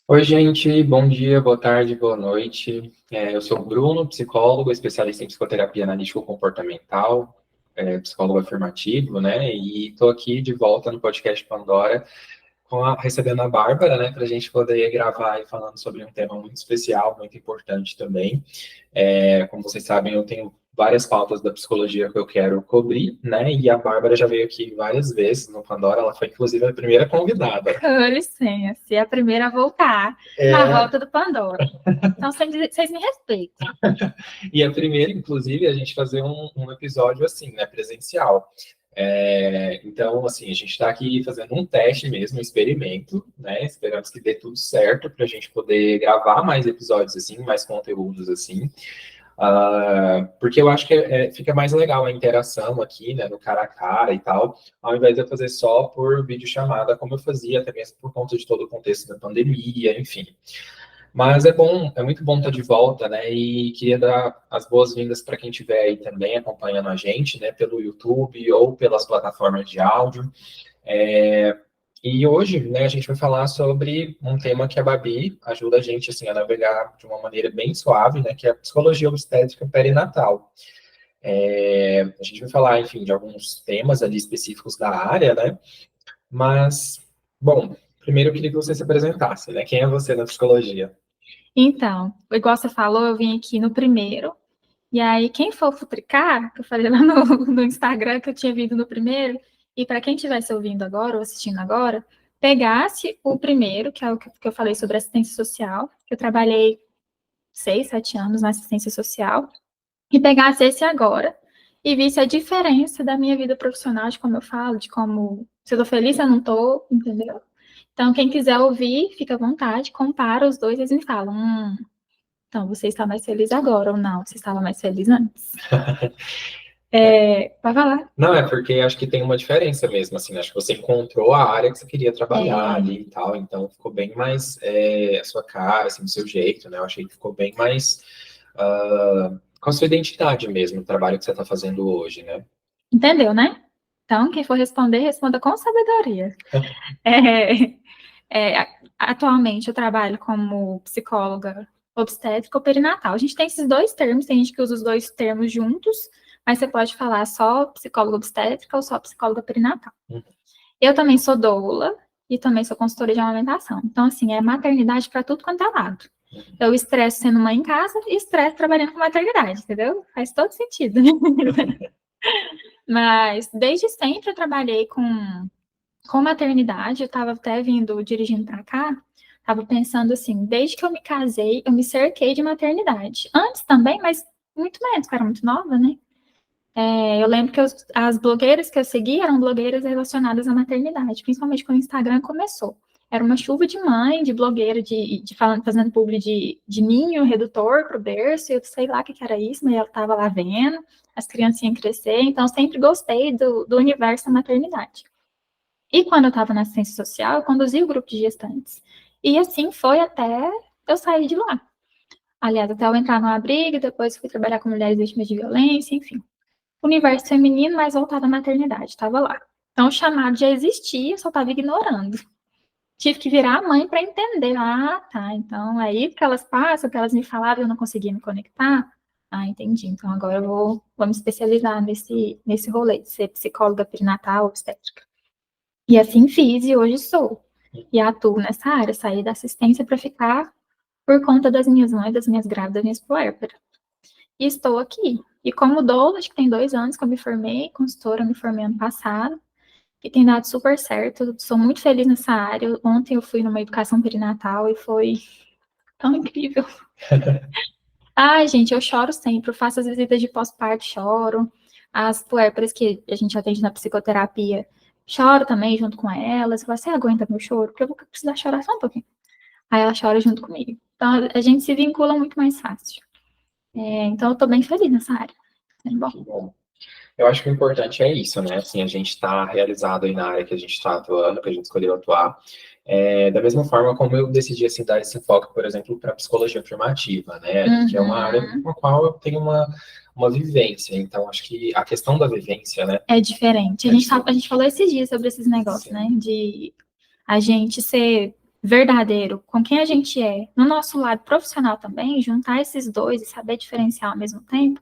Oi, gente, bom dia, boa tarde, boa noite. Eu sou o Bruno, psicólogo, especialista em psicoterapia analítico-comportamental, psicólogo afirmativo, né? E estou aqui de volta no podcast Pandora, recebendo a Bárbara, né, para a gente poder gravar e falando sobre um tema muito especial, muito importante também. Como vocês sabem, eu tenho várias pautas da psicologia que eu quero cobrir, né? E a Bárbara já veio aqui várias vezes no Pandora, ela foi inclusive a primeira convidada. Com licença, é a primeira a voltar na É, volta do Pandora. Então, vocês me respeitam. E a primeira, inclusive, é a gente fazer um episódio assim, né, presencial. Então, assim, a gente está aqui fazendo um teste mesmo, um experimento, né? Esperamos que dê tudo certo para a gente poder gravar mais episódios assim, mais conteúdos assim. Porque eu acho que fica mais legal a interação aqui, né, no cara a cara e tal, ao invés de eu fazer só por videochamada, como eu fazia, até mesmo por conta de todo o contexto da pandemia, enfim. Mas é bom, é muito bom estar de volta, né? E queria dar as boas-vindas para quem estiver aí também acompanhando a gente, né? Pelo YouTube ou pelas plataformas de áudio. É, E hoje, né, a gente vai falar sobre um tema que a Babi ajuda a gente assim a navegar de uma maneira bem suave, né? Que é a psicologia obstétrica perinatal. A gente vai falar, enfim, de alguns temas ali específicos da área, né? Mas, bom, primeiro eu queria que você se apresentasse, né? Quem é você na psicologia? Então, igual você falou, eu vim aqui no primeiro. E aí, quem for futricar, que eu falei lá no Instagram que eu tinha vindo no primeiro, e para quem estivesse ouvindo agora ou assistindo agora, pegasse o primeiro, que é o que eu falei sobre assistência social, que eu trabalhei 6, 7 anos na assistência social, e pegasse esse agora e visse a diferença da minha vida profissional, de como eu falo, de como se eu tô feliz, se eu não tô, entendeu? Então, quem quiser ouvir, fica à vontade, compara os dois e eles me falam, então você está mais feliz agora ou não, você estava mais feliz antes. Vai falar. Não, é porque acho que tem uma diferença mesmo, assim, acho que você encontrou a área que você queria trabalhar É, ali e tal, então ficou bem mais a sua cara, assim, do seu jeito, né? Eu achei que ficou bem mais com a sua identidade mesmo, o trabalho que você está fazendo hoje, né? entendeu, né? Então, quem for responder, responda com sabedoria. É, atualmente, eu trabalho como psicóloga obstétrica ou perinatal. A gente tem esses dois termos, tem gente que usa os dois termos juntos, mas você pode falar só psicóloga obstétrica ou só psicóloga perinatal. Eu também sou doula e também sou consultora de amamentação. Então, assim, é maternidade para tudo quanto é lado. Eu estresso sendo mãe em casa e estresso trabalhando com maternidade, entendeu? Faz todo sentido, né? Mas desde sempre eu trabalhei com maternidade, eu estava até vindo dirigindo para cá, estava pensando assim, desde que eu me casei, eu me cerquei de maternidade. Antes também, mas muito menos, porque eu era muito nova, né? Eu lembro que as blogueiras que eu segui eram blogueiras relacionadas à maternidade, principalmente quando o Instagram começou. Era uma chuva de mãe, de blogueira, de falando, fazendo publi de ninho, redutor para o berço, eu sei lá o que era isso, mas ela estava lá vendo, as criancinhas crescer, então eu sempre gostei do universo da maternidade. E quando eu estava na assistência social, eu conduzi o grupo de gestantes. E assim foi até eu sair de lá. Aliás, até eu entrar no abrigo, depois fui trabalhar com mulheres vítimas de violência, enfim. Universo feminino, mais voltado à maternidade, estava lá. Então, o chamado já existia, eu só estava ignorando. Tive que virar a mãe para entender. Ah, tá. Então, aí que elas passam, que elas me falavam, eu não conseguia me conectar. Ah, entendi. Então, agora eu vou me especializar nesse rolê de ser psicóloga perinatal, obstétrica. E assim fiz, e hoje sou. E atuo nessa área, saí da assistência para ficar por conta das minhas mães, das minhas grávidas, das minhas puérperas. E estou aqui. E como doula, acho que tem 2 anos que eu me formei, consultora, me formei ano passado, e tem dado super certo. Sou muito feliz nessa área. Ontem eu fui numa educação perinatal e foi tão incrível. Ai, gente, eu choro sempre. Eu faço as visitas de pós-parto, choro. As puérperas que a gente atende na psicoterapia, choro também junto com elas. Eu falo, você aguenta meu choro? Porque eu vou precisar chorar só um pouquinho. Aí ela chora junto comigo. Então, a gente se vincula muito mais fácil. Então, eu tô bem feliz nessa área. É bom. Que bom. Eu acho que o importante é isso, né? Assim, a gente está realizado aí na área que a gente está atuando, que a gente escolheu atuar. Da mesma forma como eu decidi assim, dar esse foco, por exemplo, para a psicologia afirmativa, né? Que é uma área Uhum. com a qual eu tenho uma vivência. Então, acho que a questão da vivência, né? É diferente. É A gente falou esses dias sobre esses negócios, né? sim. De a gente ser verdadeiro com quem a gente é, no nosso lado profissional também, juntar esses dois e saber diferenciar ao mesmo tempo,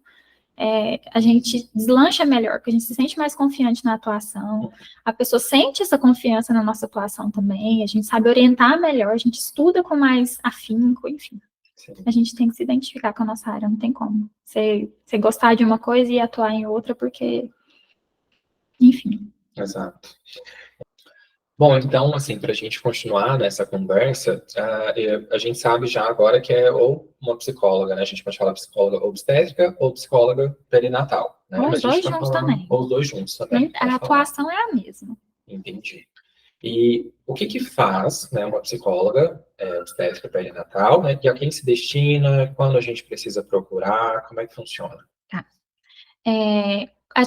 a gente deslancha melhor, porque a gente se sente mais confiante na atuação, a pessoa sente essa confiança na nossa atuação também, a gente sabe orientar melhor, a gente estuda com mais afinco, enfim. Sim. A gente tem que se identificar com a nossa área, não tem como. Você gostar de uma coisa e atuar em outra, porque, enfim. Exato. Bom, então, assim, para a gente continuar nessa conversa, a gente sabe já agora que é ou uma psicóloga, né? A gente pode falar psicóloga obstétrica ou psicóloga perinatal, né? Ou Mas os dois juntos também. Ou os dois juntos também. A atuação é a mesma. Entendi. E o que faz, né, uma psicóloga obstétrica perinatal, né? E a quem se destina, quando a gente precisa procurar, como é que funciona? Tá.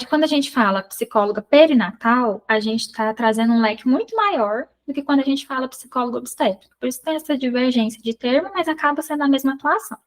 Quando a gente fala psicóloga perinatal, a gente está trazendo um leque muito maior do que quando a gente fala psicóloga obstétrica. Por isso tem essa divergência de termo, mas acaba sendo a mesma atuação.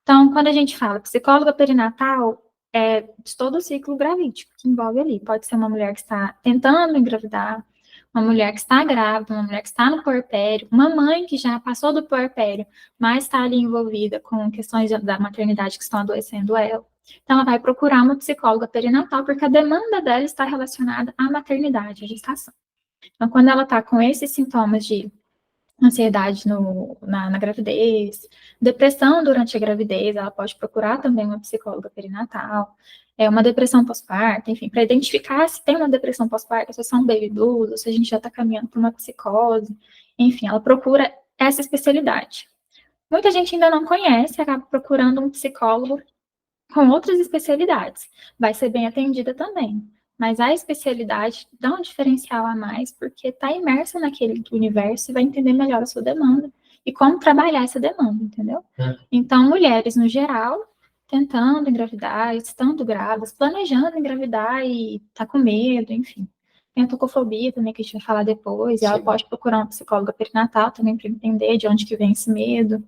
Então, quando a gente fala psicóloga perinatal, é de todo o ciclo gravídico que envolve ali. Pode ser uma mulher que está tentando engravidar, uma mulher que está grávida, uma mulher que está no puerpério, uma mãe que já passou do puerpério, mas está ali envolvida com questões da maternidade que estão adoecendo ela. Então, ela vai procurar uma psicóloga perinatal, porque a demanda dela está relacionada à maternidade, à gestação. Então, quando ela está com esses sintomas de ansiedade na gravidez, depressão durante a gravidez, ela pode procurar também uma psicóloga perinatal, uma depressão pós-parto, enfim, para identificar se tem uma depressão pós-parto, se é só um baby blues, ou se a gente já está caminhando para uma psicose, enfim, ela procura essa especialidade. Muita gente ainda não conhece, acaba procurando um psicólogo com outras especialidades. Vai ser bem atendida também. Mas a especialidade dá um diferencial a mais, porque está imersa naquele universo e vai entender melhor a sua demanda e como trabalhar essa demanda, entendeu? Então, mulheres, no geral, tentando engravidar, estando grávidas, planejando engravidar e tá com medo, enfim. Tem a tocofobia também, que a gente vai falar depois, e ela pode procurar uma psicóloga perinatal também para entender de onde que vem esse medo.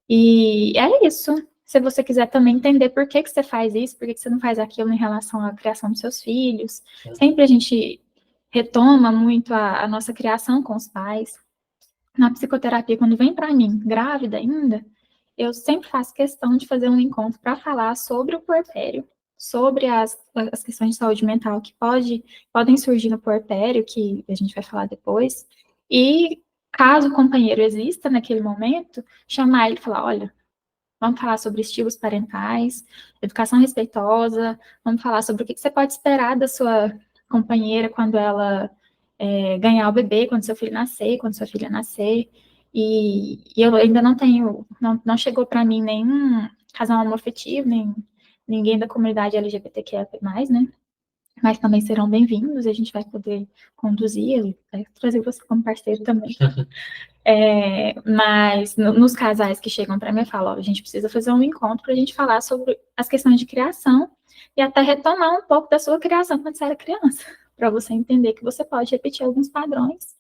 E é isso. Se você quiser também entender por que você faz isso, por que você não faz aquilo em relação à criação dos seus filhos. Sempre a gente retoma muito a nossa criação com os pais. Na psicoterapia, quando vem para mim, grávida ainda, eu sempre faço questão de fazer um encontro para falar sobre o puerpério, sobre as questões de saúde mental que podem surgir no puerpério, que a gente vai falar depois. E caso o companheiro exista naquele momento, chamar ele e falar, olha, vamos falar sobre estilos parentais, educação respeitosa, vamos falar sobre o que você pode esperar da sua companheira quando ela ganhar o bebê, quando seu filho nascer, quando sua filha nascer. E eu ainda não chegou para mim nenhum casal homoafetivo, nem ninguém da comunidade LGBTQIA+, né? Mas também serão bem-vindos, a gente vai poder conduzir, trazer você como parceiro também. Mas nos casais que chegam para mim, eu falo, a gente precisa fazer um encontro para a gente falar sobre as questões de criação e até retomar um pouco da sua criação quando você era criança, para você entender que você pode repetir alguns padrões,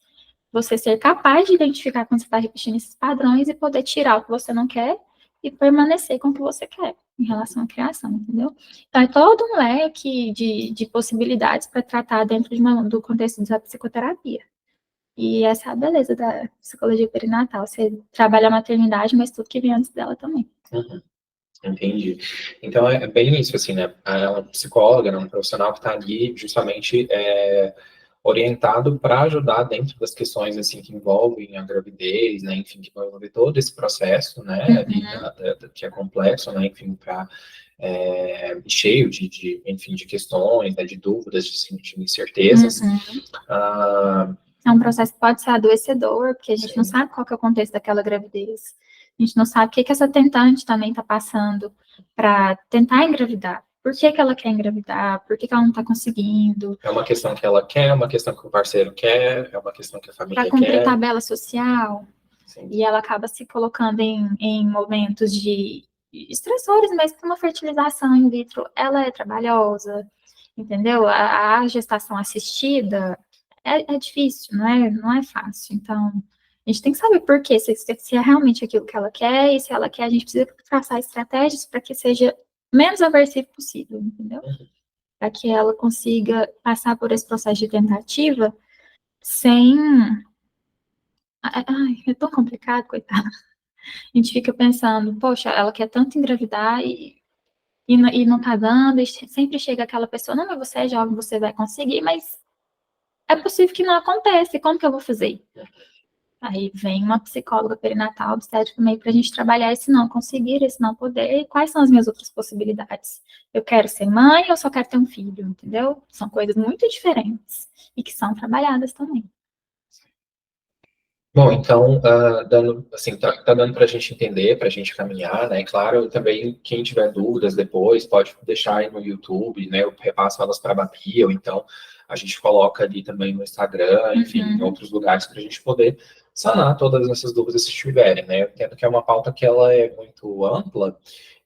você ser capaz de identificar quando você está repetindo esses padrões e poder tirar o que você não quer e permanecer com o que você quer em relação à criação, entendeu? Então, é todo um leque de possibilidades para tratar dentro do contexto da psicoterapia. E essa é a beleza da psicologia perinatal. Você trabalha a maternidade, mas tudo que vem antes dela também. Entendi. Então, é bem isso, assim, né? É uma psicóloga, né? Um profissional que está ali justamente orientado para ajudar dentro das questões, assim, que envolvem a gravidez, né? Enfim, que vai envolver todo esse processo, né? Ali, que é complexo, né? Enfim, cheio enfim, de questões, né? De dúvidas, de incertezas. É um processo que pode ser adoecedor, porque a gente não sabe qual que é o contexto daquela gravidez. A gente não sabe o que essa tentante também está passando para tentar engravidar. Por que ela quer engravidar? Por que ela não está conseguindo? É uma questão que ela quer, é uma questão que o parceiro quer, é uma questão que a família quer. Para cumprir tabela social. Sim. E ela acaba se colocando em momentos de estressores, mas para uma fertilização in vitro, ela é trabalhosa, entendeu? A gestação assistida é difícil, não é fácil. Então, a gente tem que saber por quê, se é realmente aquilo que ela quer, e se ela quer, a gente precisa traçar estratégias para que seja menos aversivo possível, entendeu? Para que ela consiga passar por esse processo de tentativa sem Ai, é tão complicado, coitada. A gente fica pensando, poxa, ela quer tanto engravidar e não tá dando, e sempre chega aquela pessoa, não, mas você é jovem, você vai conseguir, mas é possível que não aconteça, como que eu vou fazer? Aí vem uma psicóloga perinatal, obstétrica, meio para a gente trabalhar esse não conseguir, esse não poder, e quais são as minhas outras possibilidades? Eu quero ser mãe ou só quero ter um filho, entendeu? São coisas muito diferentes e que são trabalhadas também. Bom, então, dando, assim, tá dando para a gente entender, para a gente caminhar, né? Claro, também, quem tiver dúvidas depois, pode deixar aí no YouTube, né? Eu repasso elas para a Babi, ou então a gente coloca ali também no Instagram, enfim, em outros lugares, para a gente poder sanar todas essas dúvidas se tiverem, né? Eu entendo que é uma pauta que ela é muito ampla,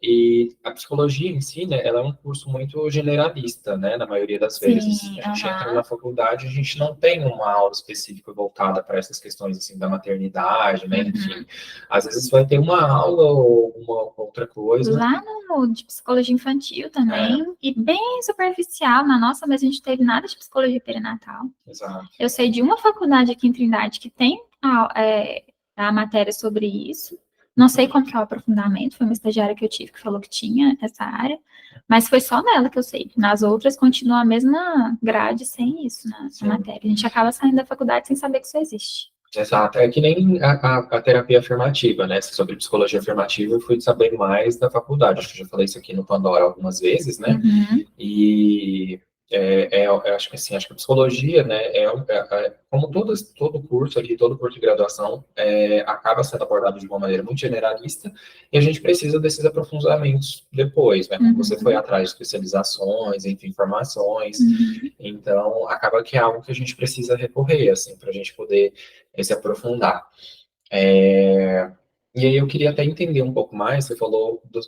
e a psicologia em si, né, ela é um curso muito generalista, né, na maioria das vezes. Sim, A gente entra na faculdade, a gente não tem uma aula específica voltada para essas questões, assim, da maternidade, né, enfim. Às vezes vai ter uma aula ou uma outra coisa. Lá no de psicologia infantil também, e bem superficial, na nossa, mas a gente teve nada de psicologia perinatal. Exato. Eu sei de uma faculdade aqui em Trindade que tem a matéria sobre isso. Não sei como que é o aprofundamento, foi uma estagiária que eu tive que falou que tinha essa área, mas foi só nela que eu sei. Nas outras continua a mesma grade sem isso na matéria. A gente acaba saindo da faculdade sem saber que isso existe. Exato, é que nem a terapia afirmativa, né? Sobre psicologia afirmativa, eu fui saber mais da faculdade. Acho que eu já falei isso aqui no Pandora algumas vezes, né? E eu acho que assim, acho que a psicologia, né? Como todo curso ali, todo curso de graduação, acaba sendo abordado de uma maneira muito generalista, e a gente precisa desses aprofundamentos depois, né? Como você foi atrás de especializações, enfim, formações. Então, acaba que é algo que a gente precisa recorrer, assim, para a gente poder se aprofundar. E aí eu queria até entender um pouco mais, você falou dos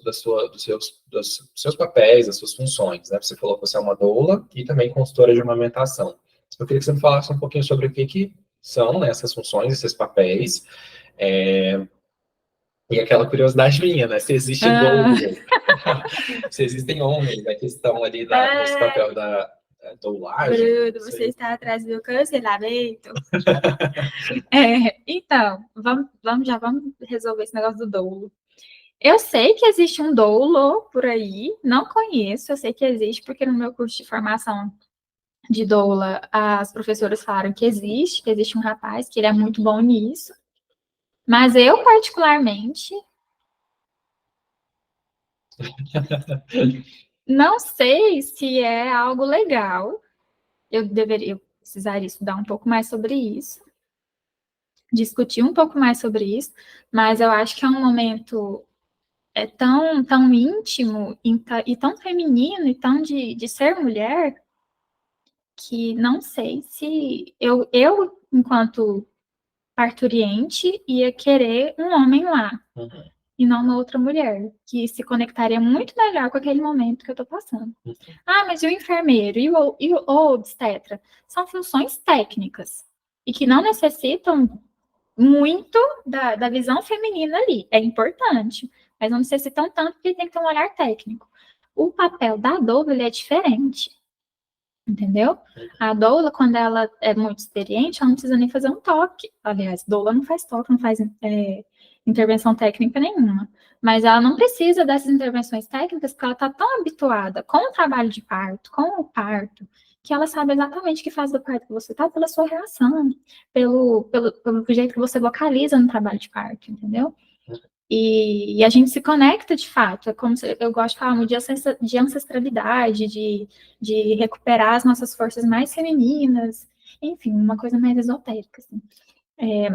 seus papéis, das suas funções, né? Você falou que você é uma doula e também consultora de amamentação. Eu queria que você me falasse um pouquinho sobre o que são, né, essas funções, esses papéis, e aquela curiosidade minha, né? Se existe doula, se existem homens, né, que estão ali nesse papel da doulagem. Bruno, você está atrás do meu cancelamento? Então, já vamos resolver esse negócio do doulo. Eu sei que existe um doulo por aí, não conheço, eu sei que existe, porque no meu curso de formação de doula, as professoras falaram que existe um rapaz que ele é muito bom nisso, mas eu, particularmente, não sei se é algo legal. Eu precisaria estudar um pouco mais sobre isso, discutir um pouco mais sobre isso, mas eu acho que é um momento tão íntimo e tão feminino e tão de ser mulher que não sei se eu enquanto parturiente ia querer um homem lá e não uma outra mulher que se conectaria muito melhor com aquele momento que eu estou passando. Ah, mas e o enfermeiro e o obstetra? São funções técnicas e que não necessitam muito da visão feminina ali. É importante, mas não necessitam tanto porque tem que ter um olhar técnico. O papel da doula ele é diferente, entendeu? A doula, quando ela é muito experiente, ela não precisa nem fazer um toque. Aliás, doula não faz toque, não faz intervenção técnica nenhuma. Mas ela não precisa dessas intervenções técnicas porque ela está tão habituada com o trabalho de parto, com o parto, que ela sabe exatamente que fase do parto que você está pela sua reação, pelo jeito que você vocaliza no trabalho de parto, entendeu? E a gente se conecta de fato, é como eu gosto de falar muito de ancestralidade, de recuperar as nossas forças mais femininas, enfim, uma coisa mais esotérica, assim.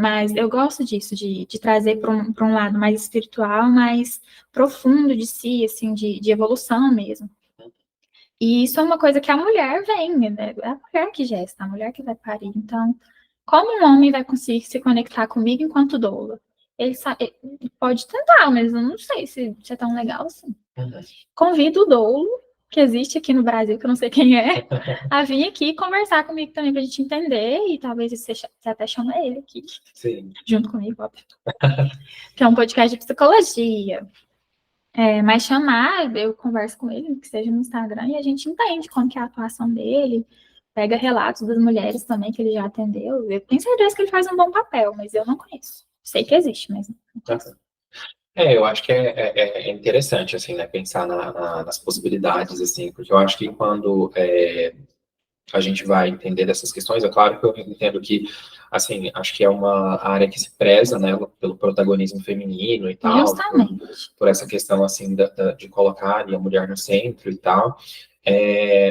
Mas eu gosto disso, de trazer para um lado mais espiritual, mais profundo de si, assim, de evolução mesmo. E isso é uma coisa que a mulher vem, né? É a mulher que gesta, a mulher que vai parir. Então, como um homem vai conseguir se conectar comigo enquanto doula? Ele pode tentar, mas eu não sei se é tão legal assim. Convido o doulo, que existe aqui no Brasil, que eu não sei quem é, a vir aqui conversar comigo também pra gente entender, e talvez você até chama ele aqui. Sim. Junto comigo, óbvio. Que é um podcast de psicologia. Mas chamar, eu converso com ele, que seja no Instagram, e a gente entende como que é a atuação dele, pega relatos das mulheres também que ele já atendeu. Eu tenho certeza que ele faz um bom papel, mas eu não conheço. Sei que existe, mas não conheço. Eu acho que é interessante, assim, né, pensar nas possibilidades, assim, porque eu acho que quando a gente vai entender dessas questões, é claro que eu entendo que, assim, acho que é uma área que se preza, né, pelo protagonismo feminino e tal, Justamente. por essa questão, assim, de colocar ali a mulher no centro e tal,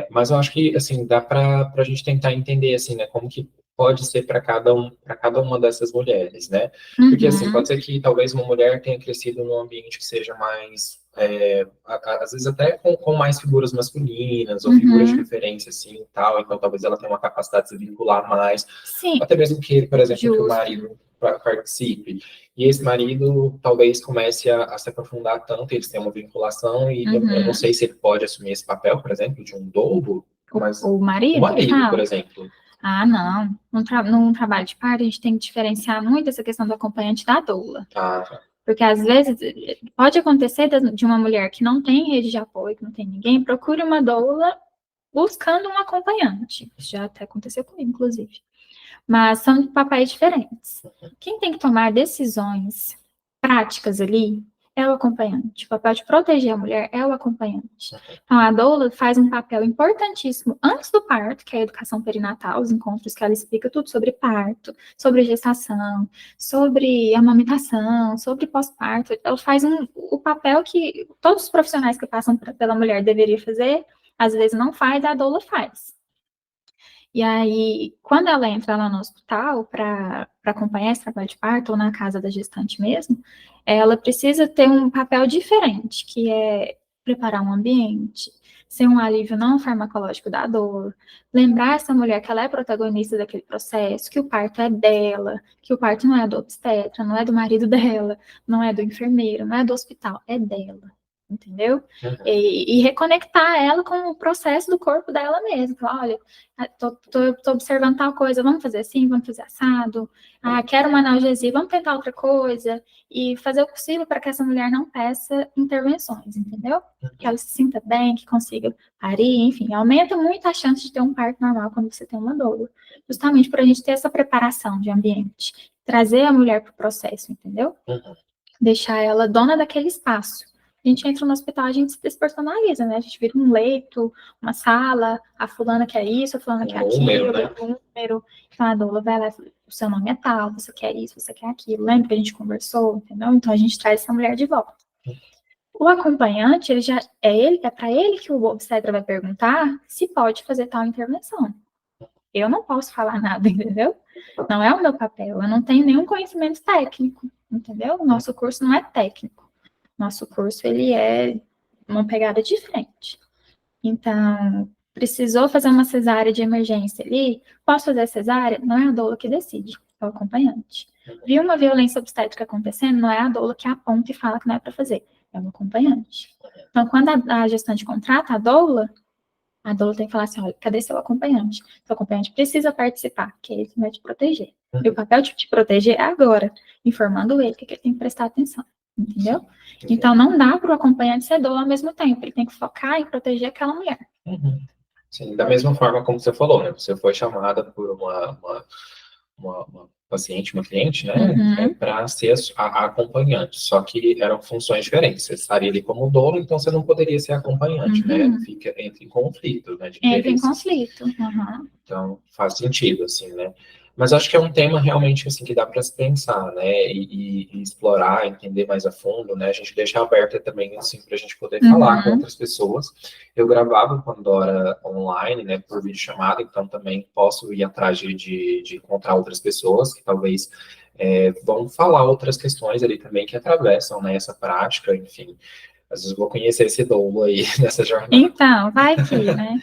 mas eu acho que, assim, dá para a gente tentar entender, assim, né, como que pode ser para cada uma dessas mulheres, né? Porque, assim, pode ser que talvez uma mulher tenha crescido num ambiente que seja mais, às vezes até com mais figuras masculinas, ou figuras de referência, assim, e tal, então talvez ela tenha uma capacidade de se vincular mais, Sim, até mesmo que, por exemplo, que o justo. marido participe, e esse marido talvez comece a se aprofundar tanto, eles têm uma vinculação, e eu não sei se ele pode assumir esse papel, por exemplo, de um doulo, mas O o marido, marido, por fala. exemplo. Ah, não. Num trabalho de parto, a gente tem que diferenciar muito essa questão do acompanhante da doula. Ah, Porque, às vezes, pode acontecer de uma mulher que não tem rede de apoio, que não tem ninguém, procure uma doula buscando um acompanhante. Isso já até aconteceu comigo, inclusive. Mas são papéis diferentes. Quem tem que tomar decisões práticas ali é o acompanhante. O papel de proteger a mulher é o acompanhante. Então, a doula faz um papel importantíssimo antes do parto, que é a educação perinatal, os encontros que ela explica tudo sobre parto, sobre gestação, sobre amamentação, sobre pós-parto. Ela faz o papel que todos os profissionais que passam pela mulher deveriam fazer, às vezes não faz, a doula faz. E aí, quando ela entra lá no hospital para acompanhar esse trabalho de parto, ou na casa da gestante mesmo, ela precisa ter um papel diferente, que é preparar um ambiente, ser um alívio não farmacológico da dor, lembrar essa mulher que ela é protagonista daquele processo, que o parto é dela, que o parto não é do obstetra, não é do marido dela, não é do enfermeiro, não é do hospital, é dela. Entendeu? E reconectar ela com o processo do corpo dela mesma. Falar, olha, tô observando tal coisa, vamos fazer assim, vamos fazer assado. Ah, quero uma analgesia, vamos tentar outra coisa. E fazer o possível para que essa mulher não peça intervenções, entendeu? Que ela se sinta bem, que consiga parir, enfim. Aumenta muito a chance de ter um parto normal quando você tem uma doula. Justamente para a gente ter essa preparação de ambiente. Trazer a mulher para o processo, entendeu? Deixar ela dona daquele espaço. A gente entra no hospital, a gente se despersonaliza, né? A gente vira um leito, uma sala, a fulana quer isso, a fulana quer aquilo, um número. Então, a doula vai lá, o seu nome é tal, você quer isso, você quer aquilo. Lembra que a gente conversou, entendeu? Então, a gente traz essa mulher de volta. O acompanhante, é para ele que o obstetra vai perguntar se pode fazer tal intervenção. Eu não posso falar nada, entendeu? Não é o meu papel, eu não tenho nenhum conhecimento técnico, entendeu? O nosso curso não é técnico. Nosso curso, ele é uma pegada diferente. Então, precisou fazer uma cesárea de emergência ali, posso fazer a cesárea? Não é a doula que decide, é o acompanhante. Viu uma violência obstétrica acontecendo? Não é a doula que aponta e fala que não é para fazer, é o acompanhante. Então, quando a gestante contrata a doula tem que falar assim, olha, cadê seu acompanhante? Seu acompanhante precisa participar, que é ele que vai te proteger. E o papel de te proteger é agora, informando ele que ele tem que prestar atenção. Entendeu? Então, não dá para o acompanhante ser doula ao mesmo tempo. Ele tem que focar em proteger aquela mulher. Sim, da mesma forma como você falou, né? Você foi chamada por uma paciente, uma cliente, né? Para ser a acompanhante. Só que eram funções diferentes. Você estaria ali como doula, então você não poderia ser acompanhante, né? Entra em conflito, né? Entra em conflito. Então, faz sentido, assim, né? Mas acho que é um tema realmente assim que dá para se pensar, né? E explorar, entender mais a fundo, né? A gente deixa aberta também assim para a gente poder falar com outras pessoas. Eu gravava Pandora online, né? Por videochamada, então também posso ir atrás de encontrar outras pessoas que talvez vão falar outras questões ali também que atravessam, né? Essa prática, enfim. Às vezes eu vou conhecer esse domo aí nessa jornada. Então, vai que, né?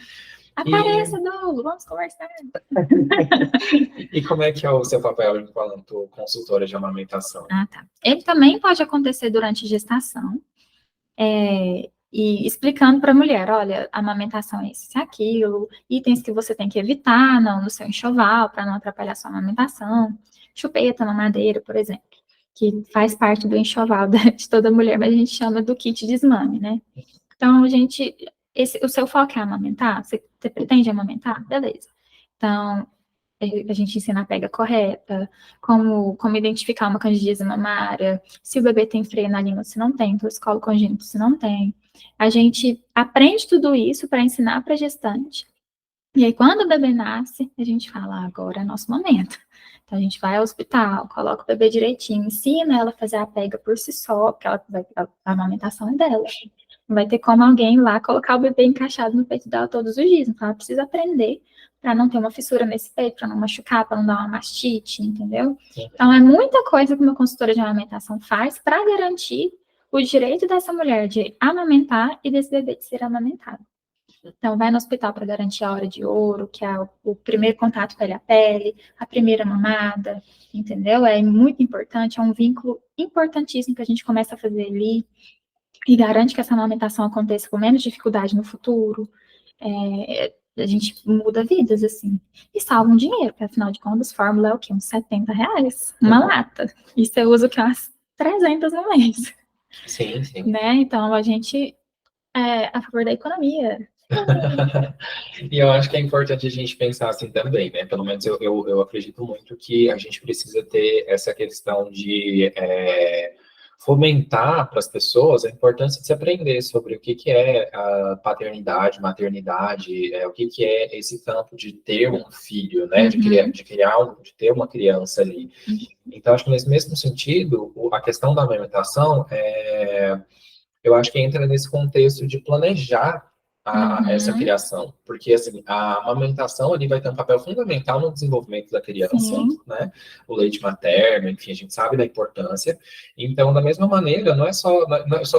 Apareça, Dolo, vamos conversar. E como é que é o seu papel enquanto consultora de amamentação? Ah, tá. Ele também pode acontecer durante gestação, e explicando para a mulher, olha, a amamentação é isso e aquilo, itens que você tem que evitar no seu enxoval para não atrapalhar a sua amamentação, chupeta na madeira, por exemplo, que faz parte do enxoval de toda mulher, mas a gente chama do kit de desmame, né? Então, o seu foco é amamentar? Você pretende amamentar? Beleza. Então, a gente ensina a pega correta, como identificar uma candidíase mamária, se o bebê tem freio na língua, se não tem, torcicolo congênito, se não tem. A gente aprende tudo isso para ensinar para a gestante. E aí, quando o bebê nasce, a gente fala, agora é nosso momento. Então, a gente vai ao hospital, coloca o bebê direitinho, ensina ela a fazer a pega por si só, porque a amamentação é dela. Não vai ter como alguém lá colocar o bebê encaixado no peito dela todos os dias. Então, ela precisa aprender para não ter uma fissura nesse peito, para não machucar, para não dar uma mastite, entendeu? Então, é muita coisa que uma consultora de amamentação faz para garantir o direito dessa mulher de amamentar e desse bebê de ser amamentado. Então, vai no hospital para garantir a hora de ouro, que é o primeiro contato pele a pele, a primeira mamada, entendeu? É muito importante, é um vínculo importantíssimo que a gente começa a fazer ali e garante que essa amamentação aconteça com menos dificuldade no futuro. A gente muda vidas, assim, e salva um dinheiro, porque afinal de contas, fórmula é o quê? Uns R$70, uma lata. E você usa o que? Umas 300 no mês. Sim, sim. Né? Então, a gente é a favor da economia. E eu acho que é importante a gente pensar assim também, né? Pelo menos eu acredito muito que a gente precisa ter essa questão de fomentar para as pessoas a importância de se aprender sobre o que é a paternidade, maternidade, o que é esse campo de ter um filho, né? De ter uma criança ali. Então, acho que nesse mesmo sentido, a questão da amamentação, eu acho que entra nesse contexto de planejar essa criação, porque assim, a amamentação ali vai ter um papel fundamental no desenvolvimento da criança, né? O leite materno, enfim, a gente sabe da importância. Então, da mesma maneira, não é só